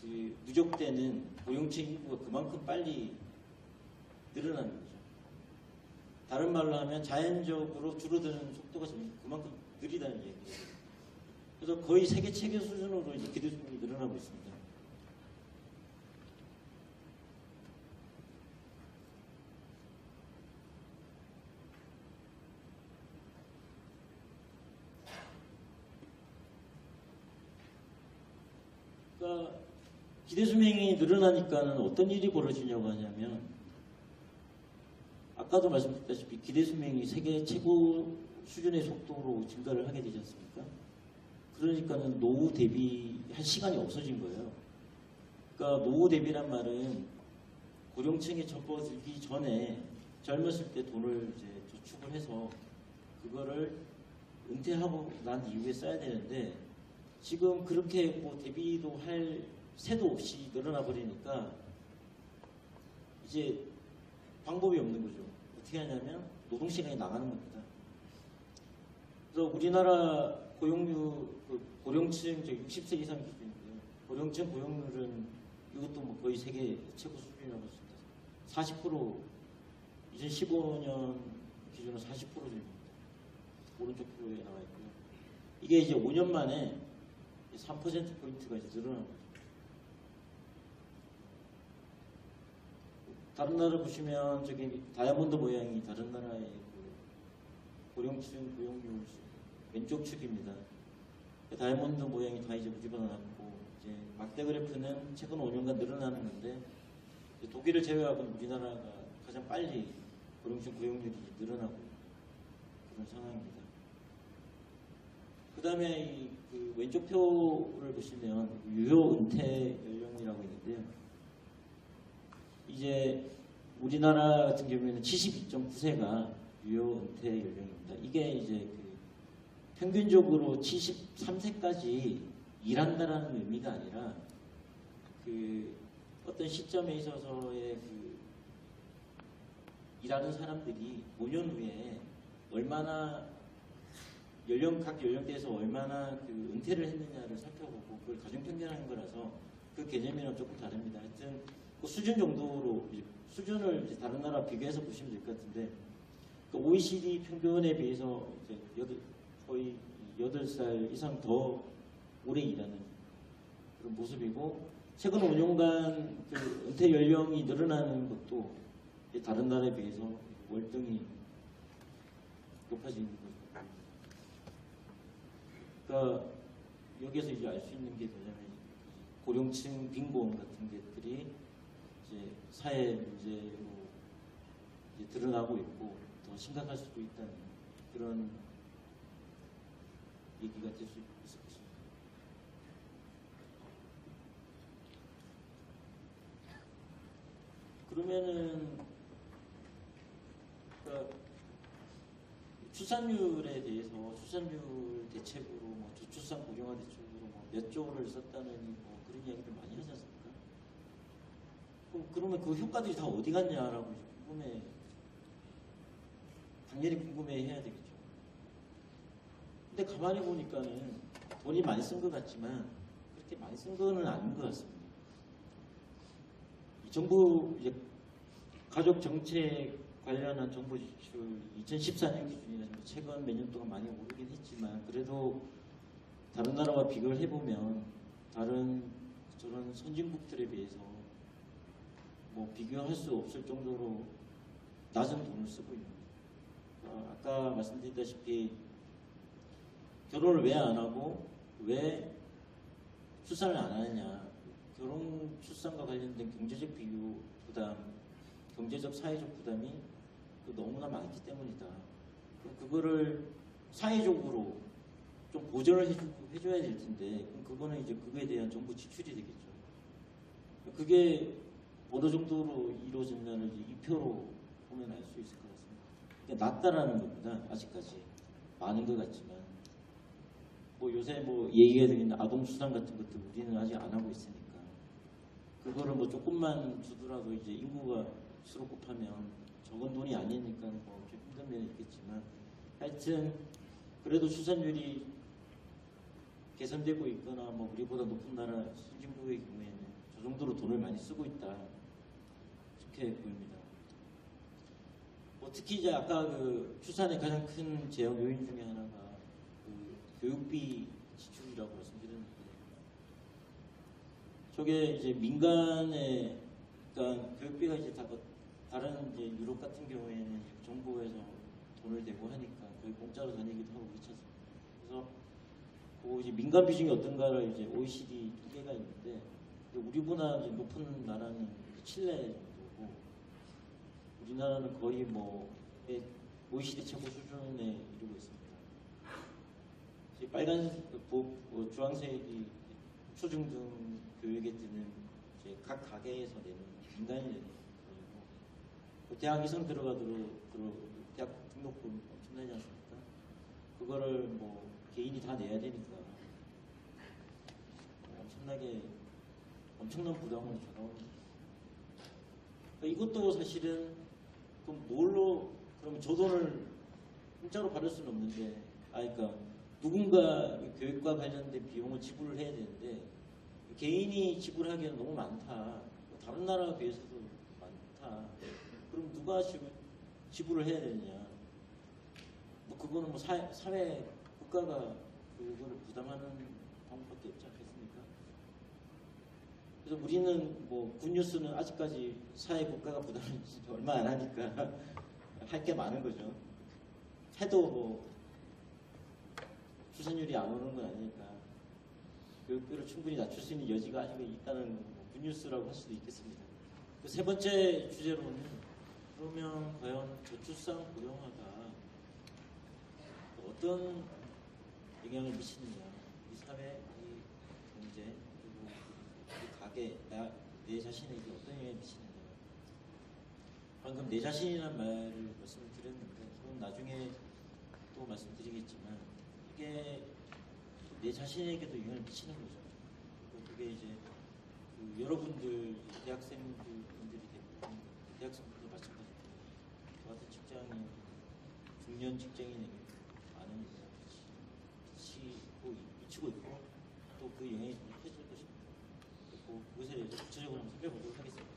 그 누적되는 고령층 인구가 그만큼 빨리 늘어나는 거죠. 다른 말로 하면 자연적으로 줄어드는 속도가 그만큼 느리다는 얘기예요. 그래서 거의 세계 최고 수준으로 이제 기대 수명이 늘어나고 있습니다. 그러니까 기대 수명이 늘어나니까는 어떤 일이 벌어지냐고 하냐면 아까도 말씀드렸다시피 기대 수명이 세계 최고 수준의 속도로 증가를 하게 되지 않습니까? 그러니까는 노후 대비할 시간이 없어진 거예요. 그러니까 노후 대비란 말은 고령층에 접어들기 전에 젊었을 때 돈을 이제 저축을 해서 그거를 은퇴하고 난 이후에 써야 되는데 지금 그렇게 뭐 대비도 할 새도 없이 늘어나 버리니까 이제 방법이 없는 거죠. 어떻게 하냐면 노동시간이 나가는 겁니다. 그래서 우리나라 고령층 60세 이상 기준인데요. 고령층 고용률은 이것도 뭐 거의 세계 최고 수준이라고 할 수 있습니다. 40% 2015년 기준으로 40%입니다. 오른쪽 표에 나와 있고요. 이게 이제 5년 만에 3%포인트가 이제 늘어난 거죠. 다른 나라 보시면 저기 다이아몬드 모양이 다른 나라의 그 고령층 고용률 왼쪽 축입니다. 다이아몬드 모양이 다 이제 무지보다 낮고 이제 막대 그래프는 최근 5년간 늘어나는 건데 독일을 제외하고는 우리나라가 가장 빨리 고령층 고용률이 늘어나고 그런 상황입니다. 그 다음에 그 왼쪽 표를 보시면 유효 은퇴 연령이라고 있는데요. 이제 우리나라 같은 경우에는 72.9세가 유효 은퇴 연령입니다. 이게 이제 그 평균적으로 73세까지 일한다라는 의미가 아니라 그 어떤 시점에 있어서의 그 일하는 사람들이 5년 후에 얼마나 각 연령대에서 얼마나 그 은퇴를 했느냐를 살펴보고 그걸 가중평균하는 거라서 그 개념이랑 조금 다릅니다. 하여튼 그 수준 정도로 수준을 이제 다른 나라 비교해서 보시면 될 것 같은데 그 OECD 평균에 비해서 이제 거의 8살 이상 더 오래 일하는 그런 모습이고 최근 5년간 그 은퇴 연령이 늘어나는 것도 다른 나라에 비해서 월등히 높아지는 거죠. 그러니까 여기에서 이제 알 수 있는 게 뭐냐면 고령층 빈곤 같은 것들이 이제 사회 문제로 이제 드러나고 있고 더 심각할 수도 있다는 그런 얘기가 될 수 있을 것입니다. 그러면은 그러니까 출산율에 대해서 출산율 대책으로 뭐 저출산 고령화 대책으로 뭐 몇 조를 썼다는 뭐 그런 이야기를 많이 하지 않습니까? 그러면 그 효과들이 다 어디 갔냐라고 당연히 궁금해해야 되겠죠. 근데 가만히 보니까는 돈이 많이 쓴 것 같지만 그렇게 많이 쓴 거는 아닌 것 같습니다. 정부 이제 가족 정책 관련한 정부 지출 2014년 기준이라서 최근 몇 년 동안 많이 오르긴 했지만 그래도 다른 나라와 비교를 해보면 다른 저런 선진국들에 비해서 뭐 비교할 수 없을 정도로 낮은 돈을 쓰고 있는 거죠. 아까 말씀드렸다시피 결혼을 왜 안 하고 왜 출산을 안 하느냐, 결혼 출산과 관련된 경제적 비유 부담, 경제적 사회적 부담이 너무나 많기 때문이다. 그거를 사회적으로 좀 보전을 해줘야 될 텐데 그거는 이제 그거에 대한 정부 지출이 되겠죠. 그게 어느 정도로 이루어졌냐를 이 표로 보면 알 수 있을 것 같습니다. 그러니까 낮다라는 겁니다. 아직까지 많은 것 같지만 뭐 요새 뭐 얘기가 되는 아동 수당 같은 것도 우리는 아직 안 하고 있으니까 그거를 뭐 조금만 주더라도 이제 인구가 수로 곱하면 적은 돈이 아니니까 뭐 좀 힘든 면이 있겠지만 하여튼 그래도 출산율이 개선되고 있거나 뭐 우리보다 높은 나라 선진국의 경우에는 저 정도로 돈을 많이 쓰고 있다 이렇게 보입니다. 뭐 특히 이제 아까 그 출산의 가장 큰 제약 요인 중에 하나가 그 교육비 지출이라고 말씀드렸는데 저게 이제 민간에 그러니까 교육비가 이제 다른 이제 유럽 같은 경우에는 정부에서 돈을 대고 하니까 거의 공짜로 다니기도 하고 그렇지 않습니까? 그래서 그 이제 민간 비중이 어떤가를 이제 OECD 통계가 있는데 우리보다 이제 높은 나라는 칠레 정도고 우리나라는 거의 뭐 OECD 최고 수준에 이르고 있습니다. 빨간색, 주황색이 초중등 교육에 드는 이제 각 가게에서 내는 민간이 내는 거고 대학 이상 들어가도록 대학 등록금 엄청나지 않습니까? 그거를 뭐 개인이 다 내야 되니까 엄청난 부담을 다가옵니다. 그러니까 이것도 사실은 그럼 그러면 저 돈을 공짜로 받을 수는 없는데, 그러니까 누군가 교육과 관련된 비용을 지불을 해야 되는데 개인이 지불하기에는 너무 많다. 다른 나라에 비해서도 많다. 그럼 누가 지불을 해야 되느냐? 뭐 그거는 뭐 사회 국가가 그거를 부담하는 방법밖에 없지 않겠습니까? 그래서 우리는 뭐 굿뉴스는 아직까지 사회 국가가 부담을 얼마 안 하니까 할 게 많은 거죠. 해도 뭐 출산율이 안 오르는 건 아니니까 교육비를 충분히 낮출 수 있는 여지가 아직 있다는 뭐 굿뉴스라고 할 수도 있겠습니다. 그 세 번째 주제로는 그러면 과연 저출산 고령화가 어떤 영향을 미치느냐, 이 사회, 이 경제, 그리고 이 가게, 내 자신에게 어떤 영향을 미치느냐. 방금 내 자신이라는 말을 말씀을 드렸는데 그건 나중에 또 말씀드리겠지만 이게 내 자신에게도 영향을 미치는 거죠. 그게 이제 그 여러분들 대학생분들이 대부분 대학생분들 마찬가지고 저 같은 직장인 중년 직장인에게 많은 영향을 미치고 있고 또 그 영향이 좀 커질 것입니다. 그것에 대해서 구체적으로 한번 살펴보도록 하겠습니다.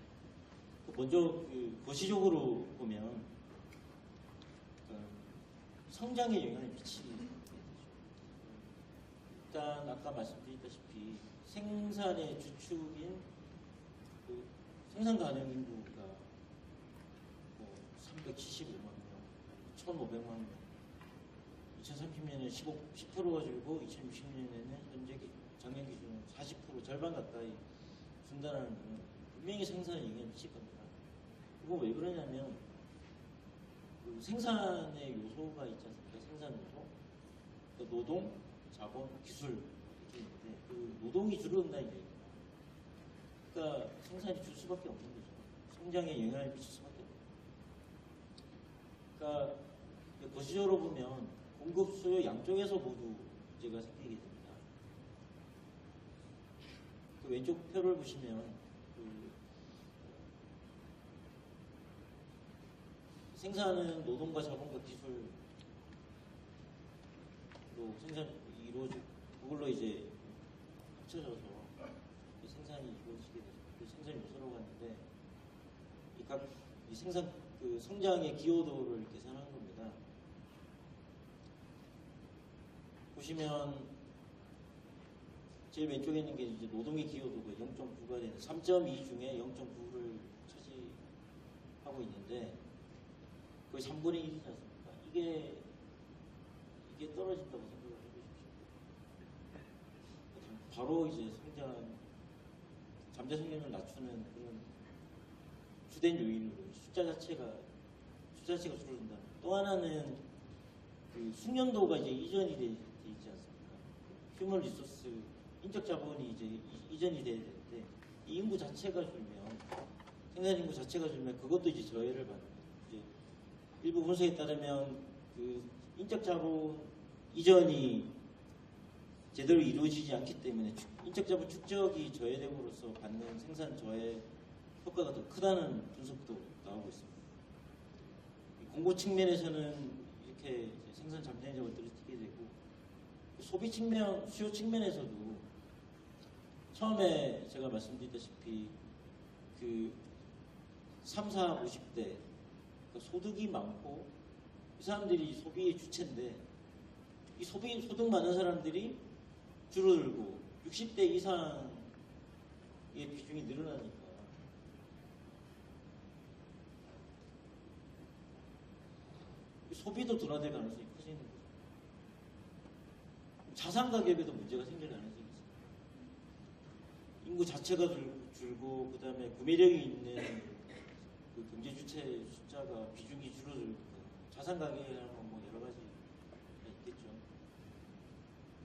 먼저 그 거시적으로 보면 성장에 영향을 미치게 되죠. 일단 아까 말씀드렸다시피 생산의 주축인 그 생산 가능 인구가 뭐 375만 명, 1,500만 명, 2030년에 10%가 줄고 2060년에는 현재 작년 기준으로 40% 절반 가까이 준다는 것은 분명히 생산에 영향을 미칠 겁니다. 그거 왜 그러냐면 그 생산의 요소가 있지 않습니까? 생산 요소, 그 노동, 자본, 기술 이렇게 있는데 그 노동이 줄어든다는 얘기입니다. 그러니까 생산이 줄 수밖에 없는 거죠. 성장에 영향을 미칠 수밖에 없는 거죠. 그러니까 거시적으로 보면 공급, 수요 양쪽에서 모두 문제가 생기게 됩니다. 그 왼쪽 표를 보시면 생산은 노동과 자본과 기술로 생산 이루어지고 그걸로 이제 합쳐져서 생산이 이루어지게 되죠. 그 생산 요소라고 하는데 이 생산 그 성장의 기여도를 계산하는 겁니다. 보시면 제일 왼쪽에 있는 게 이제 노동의 기여도가 0.9가 되는 3.2 중에 0.9를 차지하고 있는데 거의 3분의 1이지 않습니까? 이게 떨어진다고 생각을 해보십시오. 바로 이제 잠재 성장을 낮추는 그런 주된 요인으로 숫자 자체가 줄어든다. 또 하나는 그 숙련도가 이제 이전이 돼 있지 않습니까? 휴먼 리소스, 인적 자본이 이제 이전이 돼야 되는데 이 인구 자체가 줄면 생산 인구 자체가 줄면 그것도 이제 저해를 받는 거예요. 일부 분석에 따르면 그 인적 자본 이전이 제대로 이루어지지 않기 때문에 인적 자본 축적이 저해됨으로써 받는 생산 저해 효과가 더 크다는 분석도 나오고 있습니다. 공고 측면에서는 이렇게 생산 잠재력을 떨어뜨리게 되고 소비 측면, 수요 측면에서도 처음에 제가 말씀드렸다시피 그 3, 4, 50대 소득이 많고 이 사람들이 소비의 주체인데 이 소득 많은 사람들이 줄어들고 60대 이상의 비중이 늘어나니까 소비도 둔화될 가능성이 커지는 거죠. 자산 가격에도 문제가 생길 가능성이 있습니다. 인구 자체가 줄고 그 다음에 구매력이 있는 그 경제 주체 숫자가 비중이 줄어들고 자산 가격이라는 건 뭐 여러 가지가 있겠죠.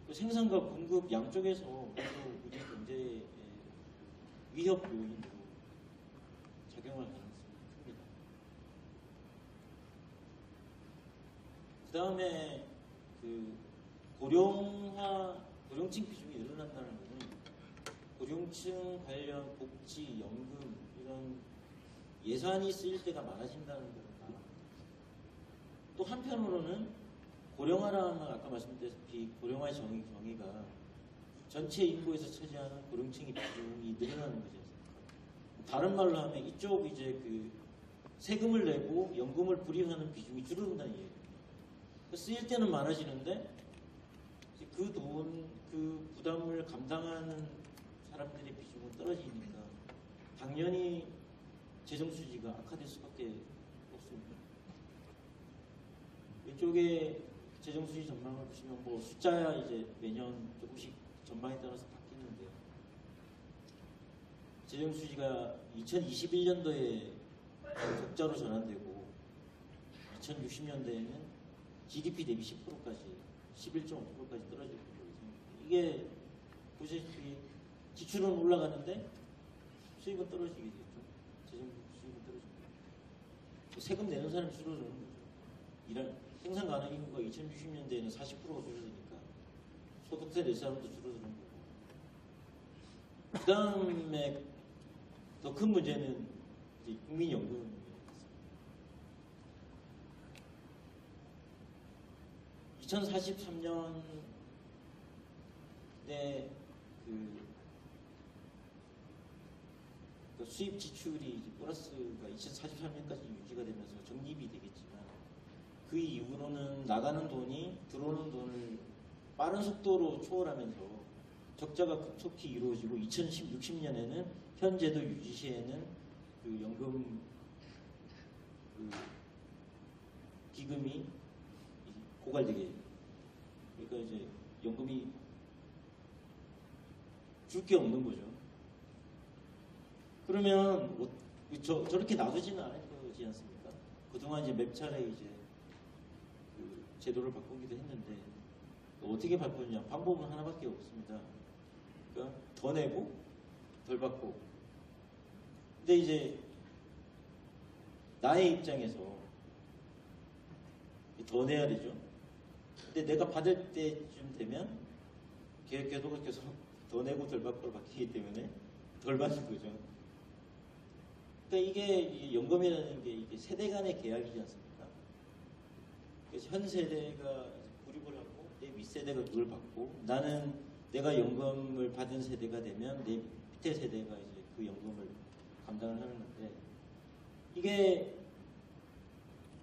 그 생산과 공급 양쪽에서 모두 우리 경제의 위협 요인으로 작용할 가능성이 큽니다. 그 다음에 그 고령층 비중이 늘어난다는 것은 고령층 관련 복지, 연금 이런 예산이 쓰일 때가 많아진다는 겁니다. 또 한편으로는 고령화라는 아까 말씀드렸다시피 고령화의 정의가 전체 인구에서 차지하는 고령층의 비중이 늘어나는 거죠. 다른 말로 하면 이쪽 이제 그 세금을 내고 연금을 불입하는 비중이 줄어든다는 얘기예요. 쓰일 때는 많아지는데 그 부담을 감당하는 사람들의 비중은 떨어지니까 당연히 재정 수지가 악화될 수밖에 없습니다. 이쪽에 재정 수지 전망을 보시면 뭐 숫자야 이제 매년 조금씩 전망에 따라서 바뀌는데요. 재정 수지가 2021년도에 적자로 전환되고 2060년대에는 GDP 대비 10%까지 11.5%까지 떨어질 것으로 예상됩니다. 이게 보시다시피 지출은 올라가는데 수입은 떨어지게 되죠. 재정 수입은 떨어집니다. 세금 내는 사람이 줄어드는 거죠. 생산 가능 인구가 2060년대에는 40%가 줄어드니까 소득세 낼 사람도 줄어드는 거고. 그 다음에 더 큰 문제는 이제 국민연금입니다. 2043년에 그 수입 지출이 이제 플러스가 2043년까지 유지가 되면서 적립이 되겠지만 그 이후로는 나가는 돈이 들어오는 돈을 빠른 속도로 초월하면서 적자가 급속히 이루어지고 2060년에는 현 제도 유지 시에는 그 연금 그 기금이 고갈되게, 그러니까 이제 연금이 줄 게 없는 거죠. 그러면 저렇게 놔두지는 않을 거지 않습니까? 그동안 이제 몇 차례 이제 그 제도를 바꾸기도 했는데 어떻게 바꾸느냐? 방법은 하나밖에 없습니다. 그러니까 더 내고 덜 받고. 근데 이제 나의 입장에서 더 내야 되죠. 근데 내가 받을 때쯤 되면 궤도가 계속 더 내고 덜 받고로 바뀌기 때문에 덜 받는 거죠. 그러니까 이게 연금이라는 게 이게 세대 간의 계약이지 않습니까? 그래서 현 세대가 구입을 하고 내 윗세대가 그걸 받고, 나는 내가 연금을 받은 세대가 되면 내 밑에 세대가 이제 그 연금을 감당을 하는 건데, 이게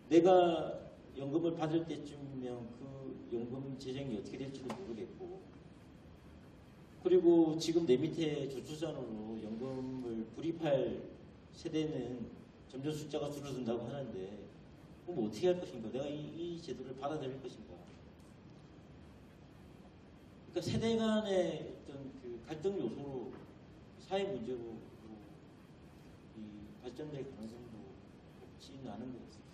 내가 연금을 받을 때쯤이면 그 연금 재정이 어떻게 될지도 모르겠고, 그리고 지금 내 밑에 저출산으로 연금을 불입할 세대는 점점 숫자가 줄어든다고 하는데, 그럼 어떻게 할 것인가? 내가 이 제도를 받아들일 것인가? 그러니까 세대 간의 어떤 그 갈등 요소로, 사회 문제로 발전될 가능성도 없지는 않은 것 같습니다.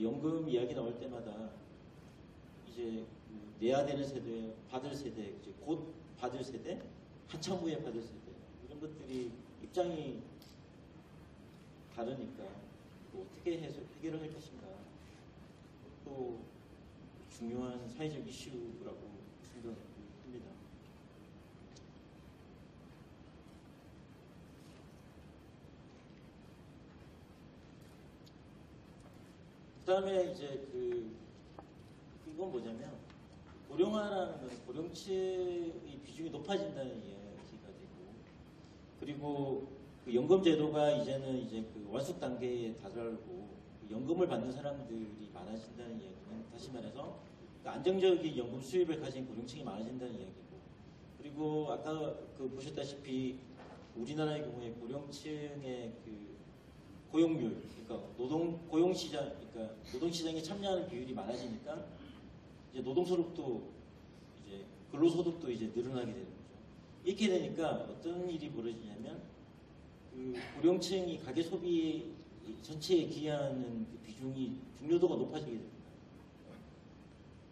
연금 이야기 나올 때마다 이제 내야 되는 세대, 받을 세대, 이제 곧 받을 세대, 한참 후에 받을 세대, 이런 것들이 입장이 다르니까 어떻게 해서 해결을 할 것인가, 또 중요한 사회적 이슈라고 생각합니다. 그 다음에 이제 이건 뭐냐면, 고령화라는 것은 고령층의 비중이 높아진다는 이야기가 되고, 그리고 그 연금 제도가 이제는 이제 그 완숙 단계에 다다르고 연금을 받는 사람들이 많아진다는 이야기는, 다시 말해서 그 안정적인 연금 수입을 가진 고령층이 많아진다는 이야기고, 그리고 아까 보셨다시피 우리나라의 경우에 고령층의 그 고용률, 그러니까 노동시장에 참여하는 비율이 많아지니까 이제 노동소득도 이제 근로소득도 이제 늘어나게 되는 거죠. 이렇게 되니까 어떤 일이 벌어지냐면, 그 고령층이 가계 소비 전체에 기여하는 그 비중이, 중요도가 높아지게 됩니다.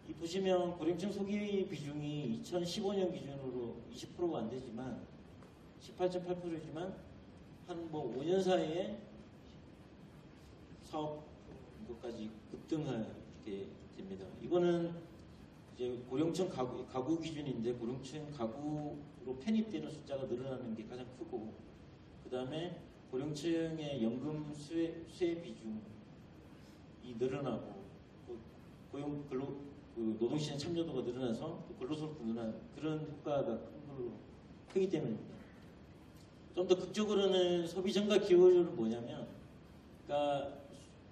이 보시면 고령층 소비 비중이 2015년 기준으로 20%가 안 되지만 18.8%지만 한 5년 사이에 사업 것까지 급등하게 됩니다. 이거는 이제 고령층 가구 기준인데, 고령층 가구로 편입되는 숫자가 늘어나는 게 가장 크고, 그 다음에 고령층의 연금 수혜 비중이 늘어나고, 노동시장 참여도가 늘어나서 근로소득도 늘어나는 그런 효과가 크기 때문입니다. 좀 더 극적으로는 소비 증가 기여율은 뭐냐면, 그러니까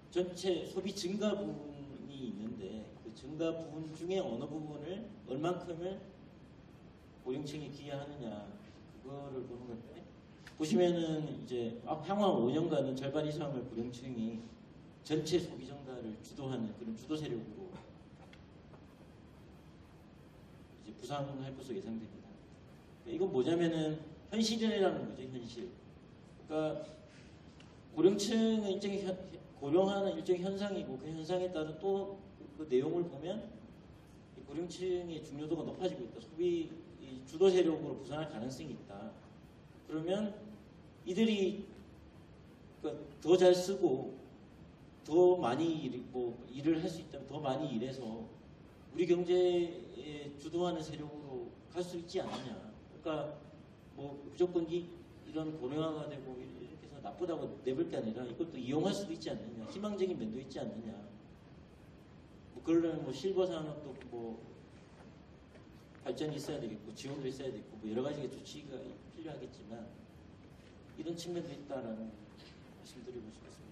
전체 소비 증가 부분이 있는데, 그 증가 부분 중에 어느 부분을, 얼만큼을 고령층이 기여하느냐, 그거를 보는 건데, 보시면은 이제 향후 5년간은 절반 이상을 고령층이 전체 소비 증가를 주도하는 그런 주도 세력으로 이제 부상할 것으로 예상됩니다. 이건 뭐냐면은 현실이라는 거죠, 현실. 그러니까 고령층의 고령화는 일종의 현상이고, 그 현상에 따른 또 그 내용을 보면 고령층의 중요도가 높아지고 있다. 소비 주도 세력으로 부상할 가능성이 있다. 그러면 이들이 더 잘 쓰고 더 많이 일을 할 수 있다면 더 많이 일해서 우리 경제에 주도하는 세력으로 갈 수 있지 않느냐. 그러니까 뭐 무조건 이런 고령화가 되고 이렇게 해서 나쁘다고 내볼 게 아니라 이것도 이용할 수도 있지 않느냐. 희망적인 면도 있지 않느냐. 뭐 그러려면 뭐 실버 산업도 뭐 발전이 있어야 되겠고 지원도 있어야 되겠고 뭐 여러 가지 조치가 필요하겠지만 이런 측면도 있다라는 말씀드리고 싶습니다.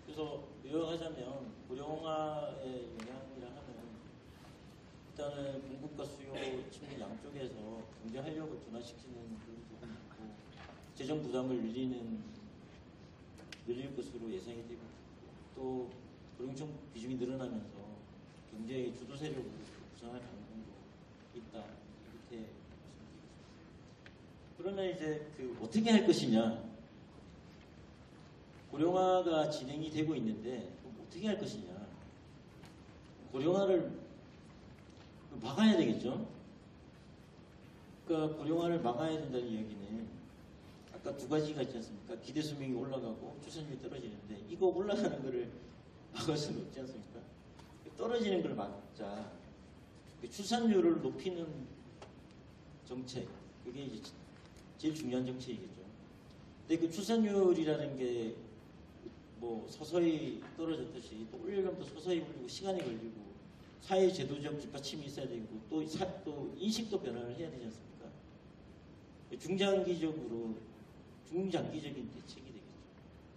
그래서 요약하자면 고령화의 영향이라 하면 일단은 공급과 수요 측면 양쪽에서 경제 활력을 둔화시키는 그런 부분이 있고 재정 부담을 늘릴 것으로 예상이 되고 또 고령층 비중이 늘어나면서 경제의 주도 세력으로 부상할 가능성도 있다 이렇게 말씀드리겠습니다. 그러면 이제 어떻게 할 것이냐? 고령화가 진행이 되고 있는데 어떻게 할 것이냐? 고령화를 막아야 되겠죠? 그러니까 고령화를 막아야 된다는 이야기는 아까 두 가지가 있지 않습니까? 기대 수명이 올라가고 출산율이 떨어지는데 이거 올라가는 거를 막을 수는 없지 않습니까? 떨어지는 걸 막자. 출산율을 높이는 정책, 그게 이제 제일 중요한 정책이겠죠. 근데 그 출산율이라는 게 뭐 서서히 떨어졌듯이 또 올리려면 또 서서히 올리고 시간이 걸리고 사회 제도적 뒷받침이 있어야 되고 또 인식도 변화를 해야 되지 않습니까? 중장기적인 대책이 되겠죠.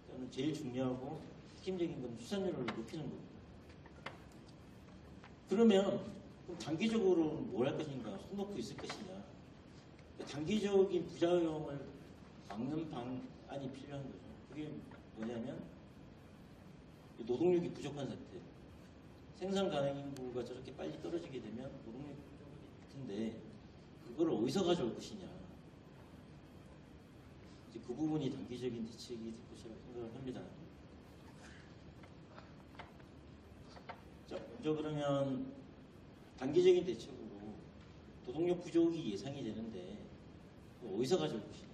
저는 제일 중요하고 핵심적인 건 출산율을 높이는 겁니다. 그러면 단기적으로 뭘 할 것인가? 손 놓고 있을 것이냐? 단기적인 부작용을 막는 방안이 필요한 거죠. 그게 뭐냐면 노동력이 부족한 상태. 생산 가능 인구가 저렇게 빨리 떨어지게 되면 노동력이 부족할 텐데 그걸 어디서 가져올 것이냐. 이제 그 부분이 단기적인 대책이 될 것이라고 생각을 합니다. 자, 먼저 그러면 단기적인 대책으로 노동력 부족이 예상이 되는데 어디서 가져올 것이냐.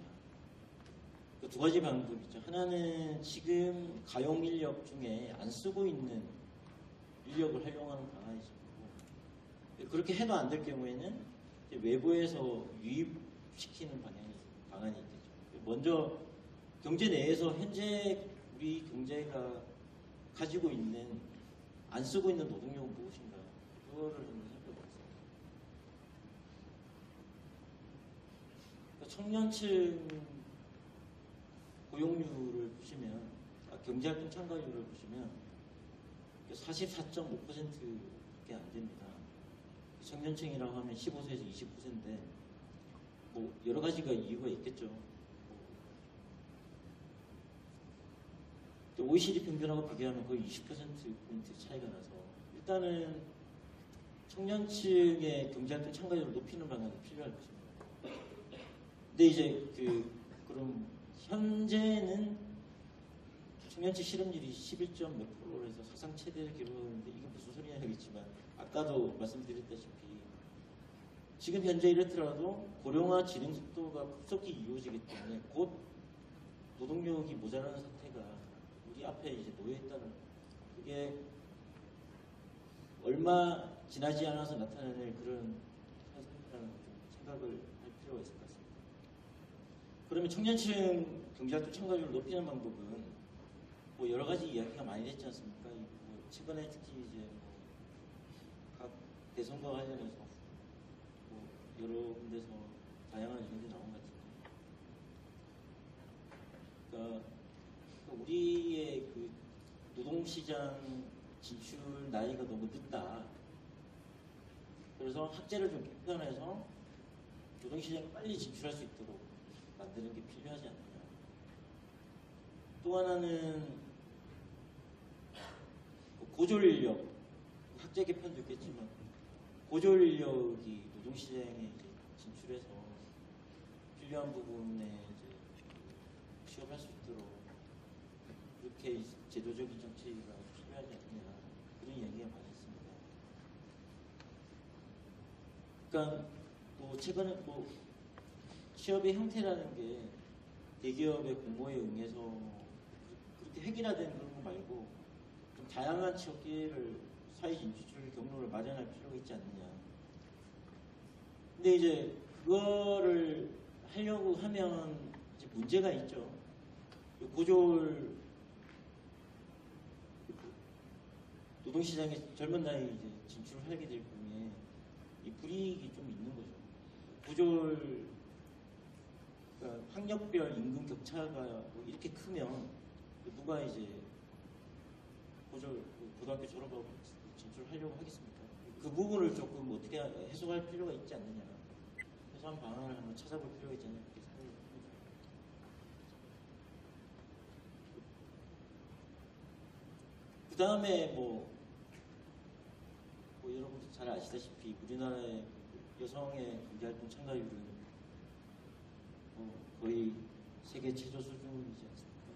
두 가지 방법이 있죠. 하나는 지금 가용 인력 중에 안 쓰고 있는 인력을 활용하는 방안이죠. 그렇게 해도 안 될 경우에는 이제 외부에서 유입시키는 방안이 있겠죠. 먼저 경제 내에서 현재 우리 경제가 가지고 있는 안 쓰고 있는 노동력은 무엇인가? 그거를 한번 살펴보겠습니다. 청년층 고용률을 보시면, 경제활동 참가율을 보시면 44.5%밖에 안 됩니다. 청년층이라고 하면 15세에서 20%인데 뭐 여러 가지가 이유가 있겠죠. OECD 평균하고 비교하면 거의 20%포인트 차이가 나서 일단은 청년층의 경제활동 참가율을 높이는 방안이 필요할 것입니다. 근데 이제 그럼 현재는 청년층 실업률이 11점 몇 %에서 사상 최대를 기록하는데 이게 무슨 소리냐 하겠지만 아까도 말씀드렸다시피 지금 현재 이렇더라도 고령화 진행 속도가 급속히 이루어지기 때문에 곧 노동력이 모자라는 상태가 우리 앞에 이제 놓여 있다는, 그게 얼마 지나지 않아서 나타나는 그런 현상이라는 생각을 할 필요가 있을 것 같습니다. 그러면 청년층 경제활동 참가율을 높이는 방법은 뭐 여러 가지 이야기가 많이 됐지 않습니까? 뭐 최근에 특히 이제 각 대선과 관련해서 뭐 여러 군데서 다양한 의견이 나온 것 같은데, 그러니까 우리의 노동시장 진출 나이가 너무 늦다. 그래서 학제를 좀 개편해서 노동시장에 빨리 진출할 수 있도록 만드는 게 필요하지 않느냐. 또 하나는 고졸인력, 학제 개편도 있겠지만 고졸인력이 노동시장에 이제 진출해서 필요한 부분에 이제 취업할 수 있도록 그렇게 제도적인 정책이 필요하지 않느냐, 그런 이야기가 많이 있습니다. 그러니까 뭐 최근에 취업의 형태라는 게 대기업의 공모에 응해서 그렇게 획일화된 그런 거 말고 좀 다양한 취업 기회를 사회 진출 경로를 마련할 필요가 있지 않느냐. 근데 이제 그거를 하려고 하면 이제 문제가 있죠. 고졸 노동시장에 젊은 나이에 이제 진출을 하게 될 경우에 이 불이익이 좀 있는 거죠. 고졸 그러니까 학력별 임금 격차가 뭐 이렇게 크면 누가 이제 고등학교 졸업하고 진출하려고 하겠습니까? 그 부분을 조금 어떻게 해소할 필요가 있지 않느냐. 해소한 방안을 한번 찾아볼 필요가 있지 않느냐. 그렇게 생각이 듭니다. 그 다음에 여러분도 잘 아시다시피 우리나라의 여성의 경제활동 참가율은 거의 세계 최저 수준이지 않습니까?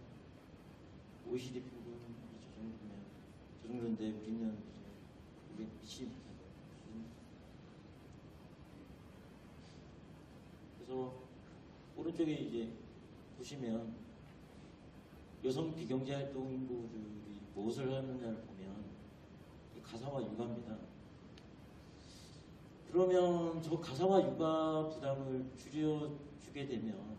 OECD 평균이 저 정도인데 우리는 이게 미치지 못하는 수준입니다. 그래서 오른쪽에 이제 보시면 여성 비경제활동 인구들이 무엇을 하느냐를 보면 가사와 육아입니다. 그러면 저 가사와 육아 부담을 줄여주게 되면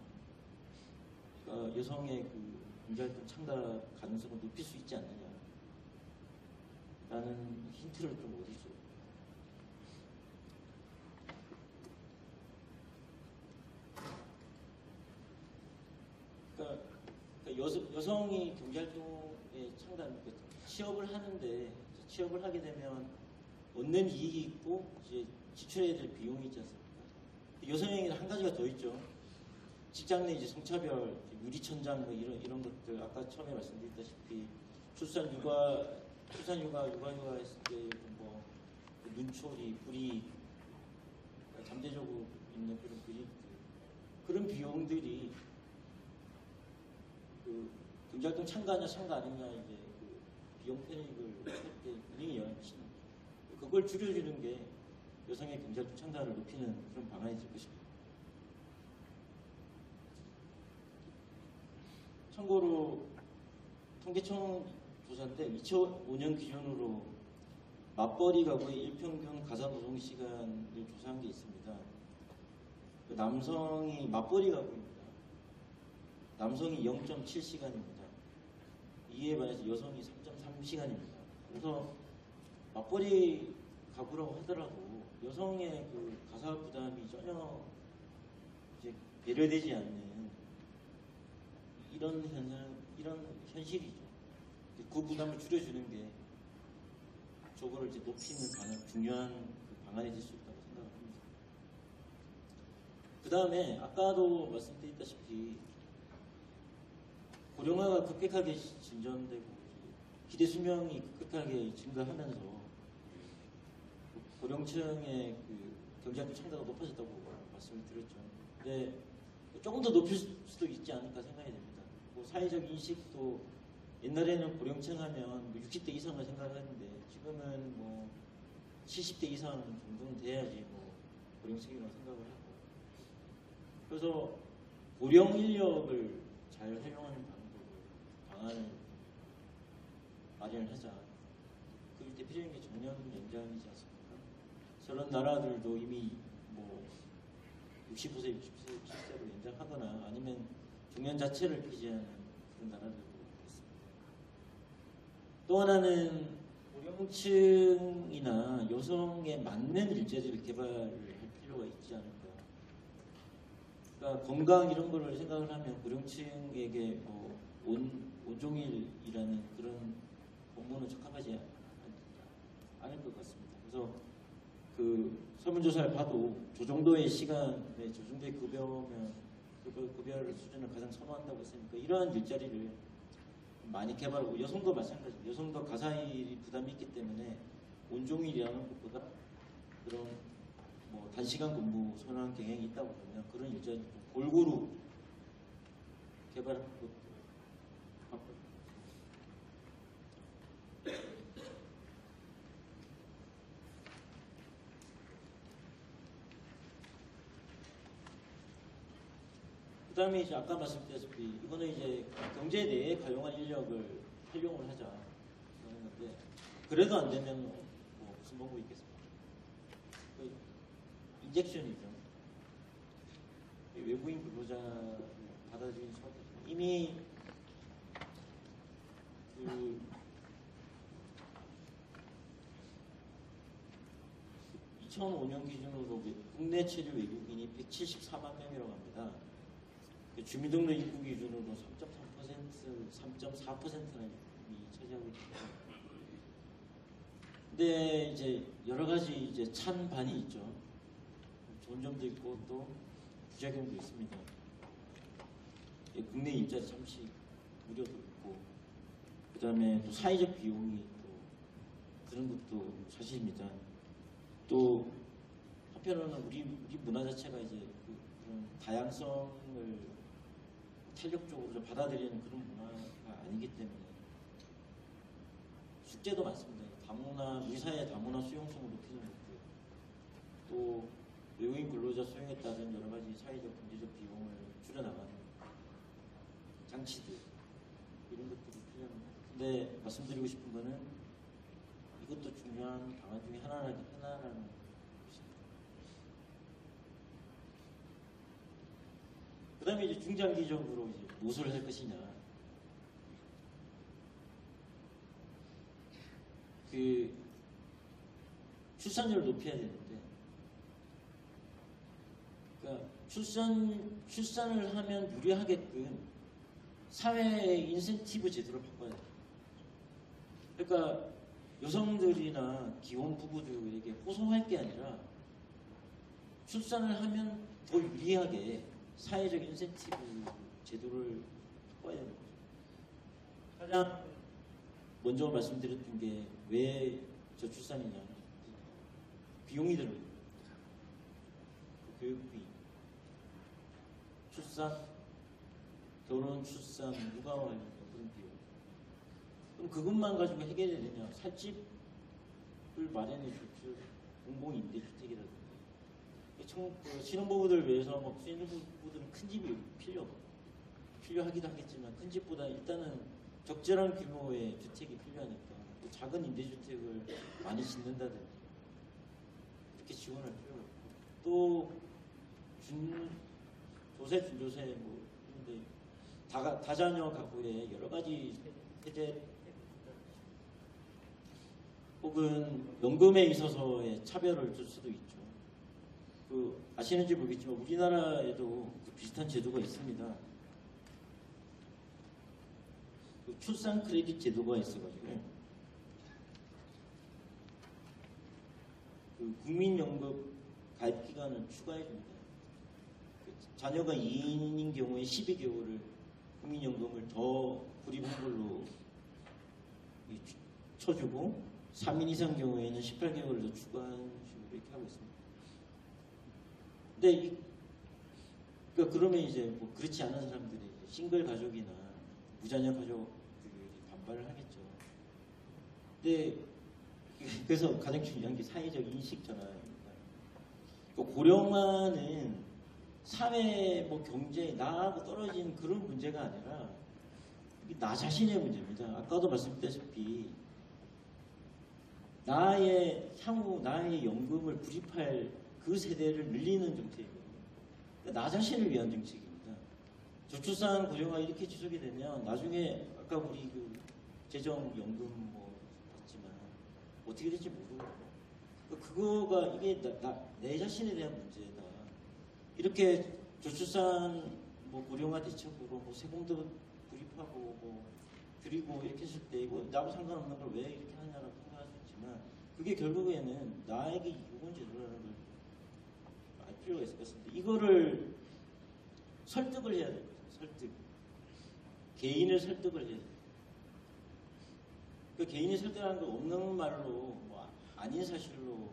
그러니까 여성의 그 경제활동 참가 가능성을 높일 수 있지 않느냐라는 힌트를 좀 얻으시죠. 그러니까 여성이 경제활동에 참가하는 취업을 하는데 취업을 하게 되면 얻는 이익이 있고 이제 지출해야 될 비용이 있지 않습니까? 여성에게는 한 가지가 더 있죠. 직장 내 이제 성차별, 유리천장 뭐 이런 것들 아까 처음에 말씀드렸다시피 출산휴가 했을 때 뭐 눈초리, 불이익, 잠재적으로 있는 그런 불이익, 그런 비용들이 그 경제활동 참가하냐 참가 아니냐 이제 그 비용 편익을 할 때 굉장히 영향을 미치는 거죠. 그걸 줄여주는 게 여성의 경제활동 참가를 높이는 그런 방안이 될 것입니다. 참고로 통계청 조사인데 2005년 기준으로 맞벌이 가구의 일평균 가사노동 시간을 조사한 게 있습니다. 남성이 맞벌이 가구입니다. 남성이 0.7시간입니다. 이에 반해서 여성이 3.3시간입니다. 그래서 맞벌이 가구라고 하더라도 여성의 그 가사 부담이 전혀 이제 배려되지 않는 이런 현실이죠. 그 부담을 줄여주는 게 저거를 이제 높이는 중요한 그 방안이 될 수 있다고 생각합니다. 그 다음에 아까도 말씀드렸다시피 고령화가 급격하게 진전되고 기대 수명이 급격하게 증가하면서 고령층의 그 경제활동 참가가 높아졌다고 말씀을 드렸죠. 근데 조금 더 높일 수도 있지 않을까 생각이 됩니다. 사회적 인식도 옛날에는 고령층 하면 60대 이상을 생각하는데 지금은 70대 이상 정도는 돼야지 고령층이라고 생각을 하고, 그래서 고령 인력을 잘 활용하는 방안을 마련하자. 그 대표적인 게 정년 연장이지 않습니까? 저런 나라들도 이미 60세, 70세로 연장하거나 아니면 정년 자체를 폐지하는 그런 나라들도 있습니다. 또 하나는 고령층이나 여성에 맞는 일자리를 개발할 필요가 있지 않을까. 그러니까 건강 이런 거를 생각을 하면 고령층에게 온종일이라는 그런 업무는 적합하지 않을 것 같습니다. 그래서 그 설문조사를 봐도 저 정도의 시간에 저 정도의 급여면 급여를 수준을 가장 선호한다고 했으니까 이러한 일자리를 많이 개발하고, 여성도 마찬가지입니다. 여성도 가사일이 부담이 있기 때문에 온종일이라는 것보다 그런 단시간 근무 선호하는 경향이 있다고 보면 그런 일자리를 골고루 개발하는 것도 그다음에 이제 아까 말씀드렸다시피 이거는 이제 경제 내에 가용한 인력을 활용을 하자 하는 건데 그래도 안 되면 뭐 무슨 방법이 있겠습니까? 그 인젝션이죠. 외부인 근로자를 받아들인 수밖에 없어요. 이미 그 2005년 기준으로 국내 체류 외국인이 174만 명이라고 합니다. 주민등록 인구 기준으로 3.4%는 이미 차지하고 있습니다. 근데 이제 여러 가지 이제 찬반이 있죠. 좋은 점도 있고 또 부작용도 있습니다. 국내 일자리 잠시 우려도 있고, 그 다음에 또 사회적 비용이 또 드는 것도 사실입니다. 또 한편으로는 우리 문화 자체가 이제 그런 다양성을 탄력적으로 좀 받아들이는 그런 문화가 아니기 때문에 숙제도 많습니다. 다문화, 우리 사회의 다문화 수용성을 높이는 것들, 또 외국인 근로자 수용에 따른 여러 가지 사회적 경제적 비용을 줄여나가는 장치들, 이런 것들이 필요합니다. 근데 말씀드리고 싶은 거는 이것도 중요한 방안 중에 하나라는 것입니다. 그 다음에 이제 중장기적으로 이제 무엇을 할 것이냐. 그 출산율을 높여야 되는데, 그러니까 출산을 하면 유리하게끔 사회의 인센티브 제도를 바꿔야 돼요. 그러니까 여성들이나 기혼 부부들에게 호소할 게 아니라 출산을 하면 더 유리하게 사회적 인센티브 제도를 바꿔야 되는 거죠. 가장 먼저 말씀드렸던 게 왜 저출산이냐. 비용이 들어요. 교육비, 출산, 결혼, 출산, 육아와 관련된 그런 비용. 그럼 그것만 가지고 해결이 되냐? 살집을 마련해 줄 공공임대주택이라든지. 신혼부부들 위해서 뭐 신혼부부들은 큰 집이 필요하기도 하겠지만 큰 집보다 일단은 적절한 규모의 주택이 필요하니까 또 작은 임대주택을 많이 짓는다든지 이렇게 지원할 필요가 있고, 또 조세, 준조세 뭐 이런데 다자녀 가구의 여러 가지 세대 혹은 연금에 있어서의 차별을 줄 수도 있죠. 아시는지 모르겠지만 우리나라에도 비슷한 제도가 있습니다. 출산 크레딧 제도가 있어가지고 국민연금 가입 기간을 추가해 줍니다. 자녀가 2인인 경우에 12개월을 국민연금을 더 불입한 걸로 쳐주고 3인 이상 경우에는 18개월을 더 추가하는 식으로 이렇게 하고 있습니다. 근데 그러면 이제 뭐 그렇지 않은 사람들이 싱글 가족이나 무자녀 가족들이 반발을 하겠죠. 근데 그래서 가장 중요한 게 사회적 인식 전환입니다. 고령화는 사회 뭐 경제 나하고 떨어진 그런 문제가 아니라 나 자신의 문제입니다. 아까도 말씀드렸다시피 향후 나의 연금을 불입할 그 세대를 늘리는 정책이거든요. 그러니까 나 자신을 위한 정책입니다. 저출산 고령화 이렇게 지속이 되면 나중에 아까 우리 재정연금 뭐 봤지만 어떻게 될지 모르고 그거가 이게 내 자신에 대한 문제다. 이렇게 저출산 뭐 고령화 대책으로 뭐 세금도 불입하고 뭐 드리고 이렇게 했을 때 이거 나하고 상관없는 걸 왜 이렇게 하냐라고 생각할 수 있지만 그게 결국에는 나에게 이익은 제도라는 걸 알 필요가 있을 것 같습니다. 이거를 설득을 해야 돼요. 설득. 개인을 설득을 해야 돼요. 그 개인이 설득하는 거 없는 말로 뭐 아닌 사실로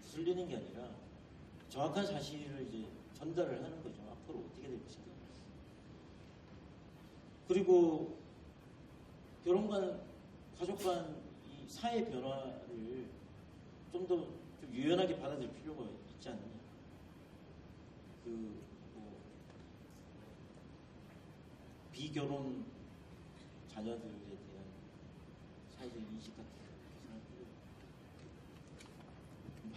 부슬리는 게 아니라 정확한 사실을 이제 전달을 하는 거죠. 앞으로 어떻게 될 것인가. 그리고 결혼 간, 가족 간 이 사회 변화를 좀 더 좀 유연하게 받아들일 필요가 있지 않느냐. 비결혼 자녀들에 대한 사회적 인식 같은 거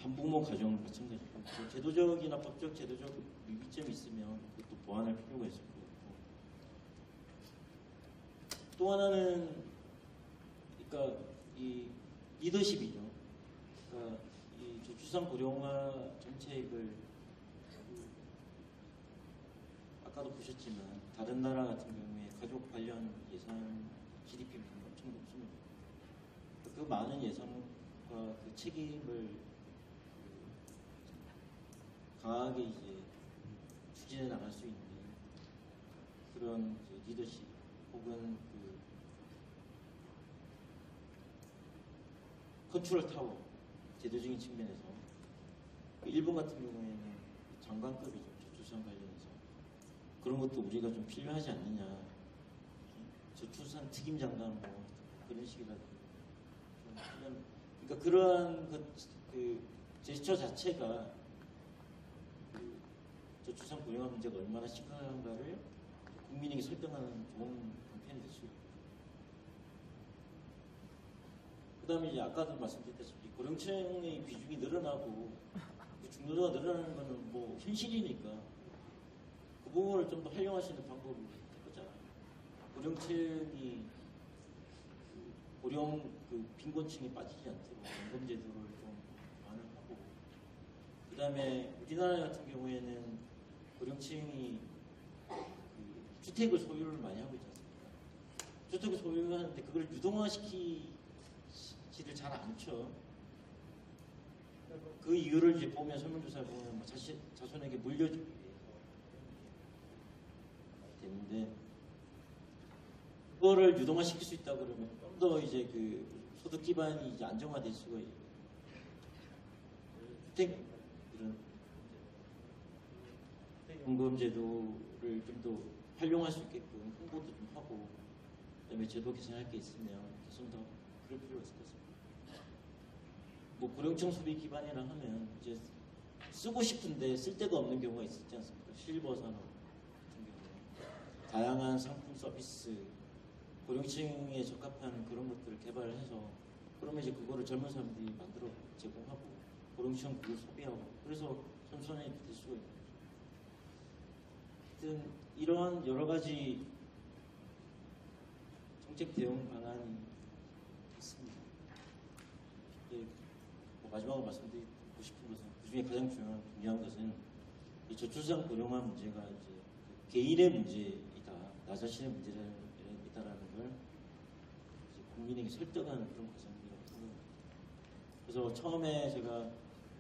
한부모 가정은 마찬가지고 제도적이나 법적 제도적 위기점이 있으면 그것도 보완할 필요가 있을 것 같고 또 하나는 그러니까 이 리더십이죠. 그러니까 이 저출산 고령화 정책을 아까도 보셨지만 다른 나라 같은 경우에 가족 관련 예산 GDP 비중이 엄청 높습니다. 그 많은 예산과 그 책임을 강하게 이제 추진해 나갈 수 있는 그런 이제 리더십 혹은 그 컨트롤 타워 제도적인 측면에서 일본 같은 경우에는 장관급이죠. 저출산 관련해서 그런 것도 우리가 좀 필요하지 않느냐. 저출산 특임 장관 뭐 그런 식이라도 좀 필요한, 그러니까 그러한 그 제스처 자체가 그 저출산 고령화 문제가 얼마나 심각한가를 국민에게 설득하는 좋은 방편이 될 수 있고, 그 다음에 이제 아까도 말씀드렸다시피 고령층의 비중이 늘어나고 그 중도도가 늘어나는 거는 뭐 현실이니까 그 부분을 좀 더 활용할 수 있는 방법이 해보자. 고령층이 고령 그 빈곤층이 빠지지 않도록 연금제도를 좀 보완을 하고, 그 다음에 우리나라 같은 경우에는 고령층이 그 주택을 소유를 많이 하고 있지 않습니까? 주택을 소유하는데 그걸 유동화시키지를 잘 않죠. 그 이유를 이제 보면 설문조사를 보면 뭐 자손에게 물려주기 위해서 되는데, 그거를 유동화시킬 수 있다 그러면 좀 더 이제 그 소득 기반이 이제 안정화될 수가 있고, 주택 이런 연금 제도를 좀 더 활용할 수 있게끔 홍보도 좀 하고, 그다음에 제도 개선할 게 있으면 개선 더 그럴 필요가 있을 것 같습니다. 뭐 고령층 소비 기반이라 하면 이제 쓰고 싶은데 쓸 데가 없는 경우가 있지 않습니까? 실버 산업 같은 경우에 다양한 상품 서비스 고령층에 적합한 그런 것들을 개발해서 그러면 이제 그거를 젊은 사람들이 만들어 제공하고 고령층 그걸 소비하고 그래서 선순환이 될 수가 있는 거죠. 하여튼 이러한 여러 가지 정책 대응 방안이 있습니다. 뭐 마지막으로 말씀드리고 싶은 것은 그중에 가장 중요한 것은 이 저출산 고령화 문제가 이제 개인의 문제이다, 나 자신의 문제이다라는 걸 이제 국민에게 설득하는 그런 과정이라고 생각합니다. 그래서 처음에 제가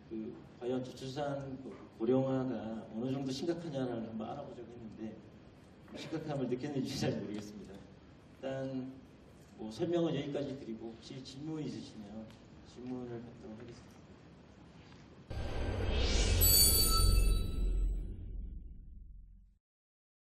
그 과연 저출산 고령화가 어느 정도 심각하냐를 한번 알아보자고 했는데 심각함을 느꼈는지 잘 모르겠습니다. 일단 뭐 설명은 여기까지 드리고 혹시 질문이 있으시면 질문을 받도록 하겠습니다.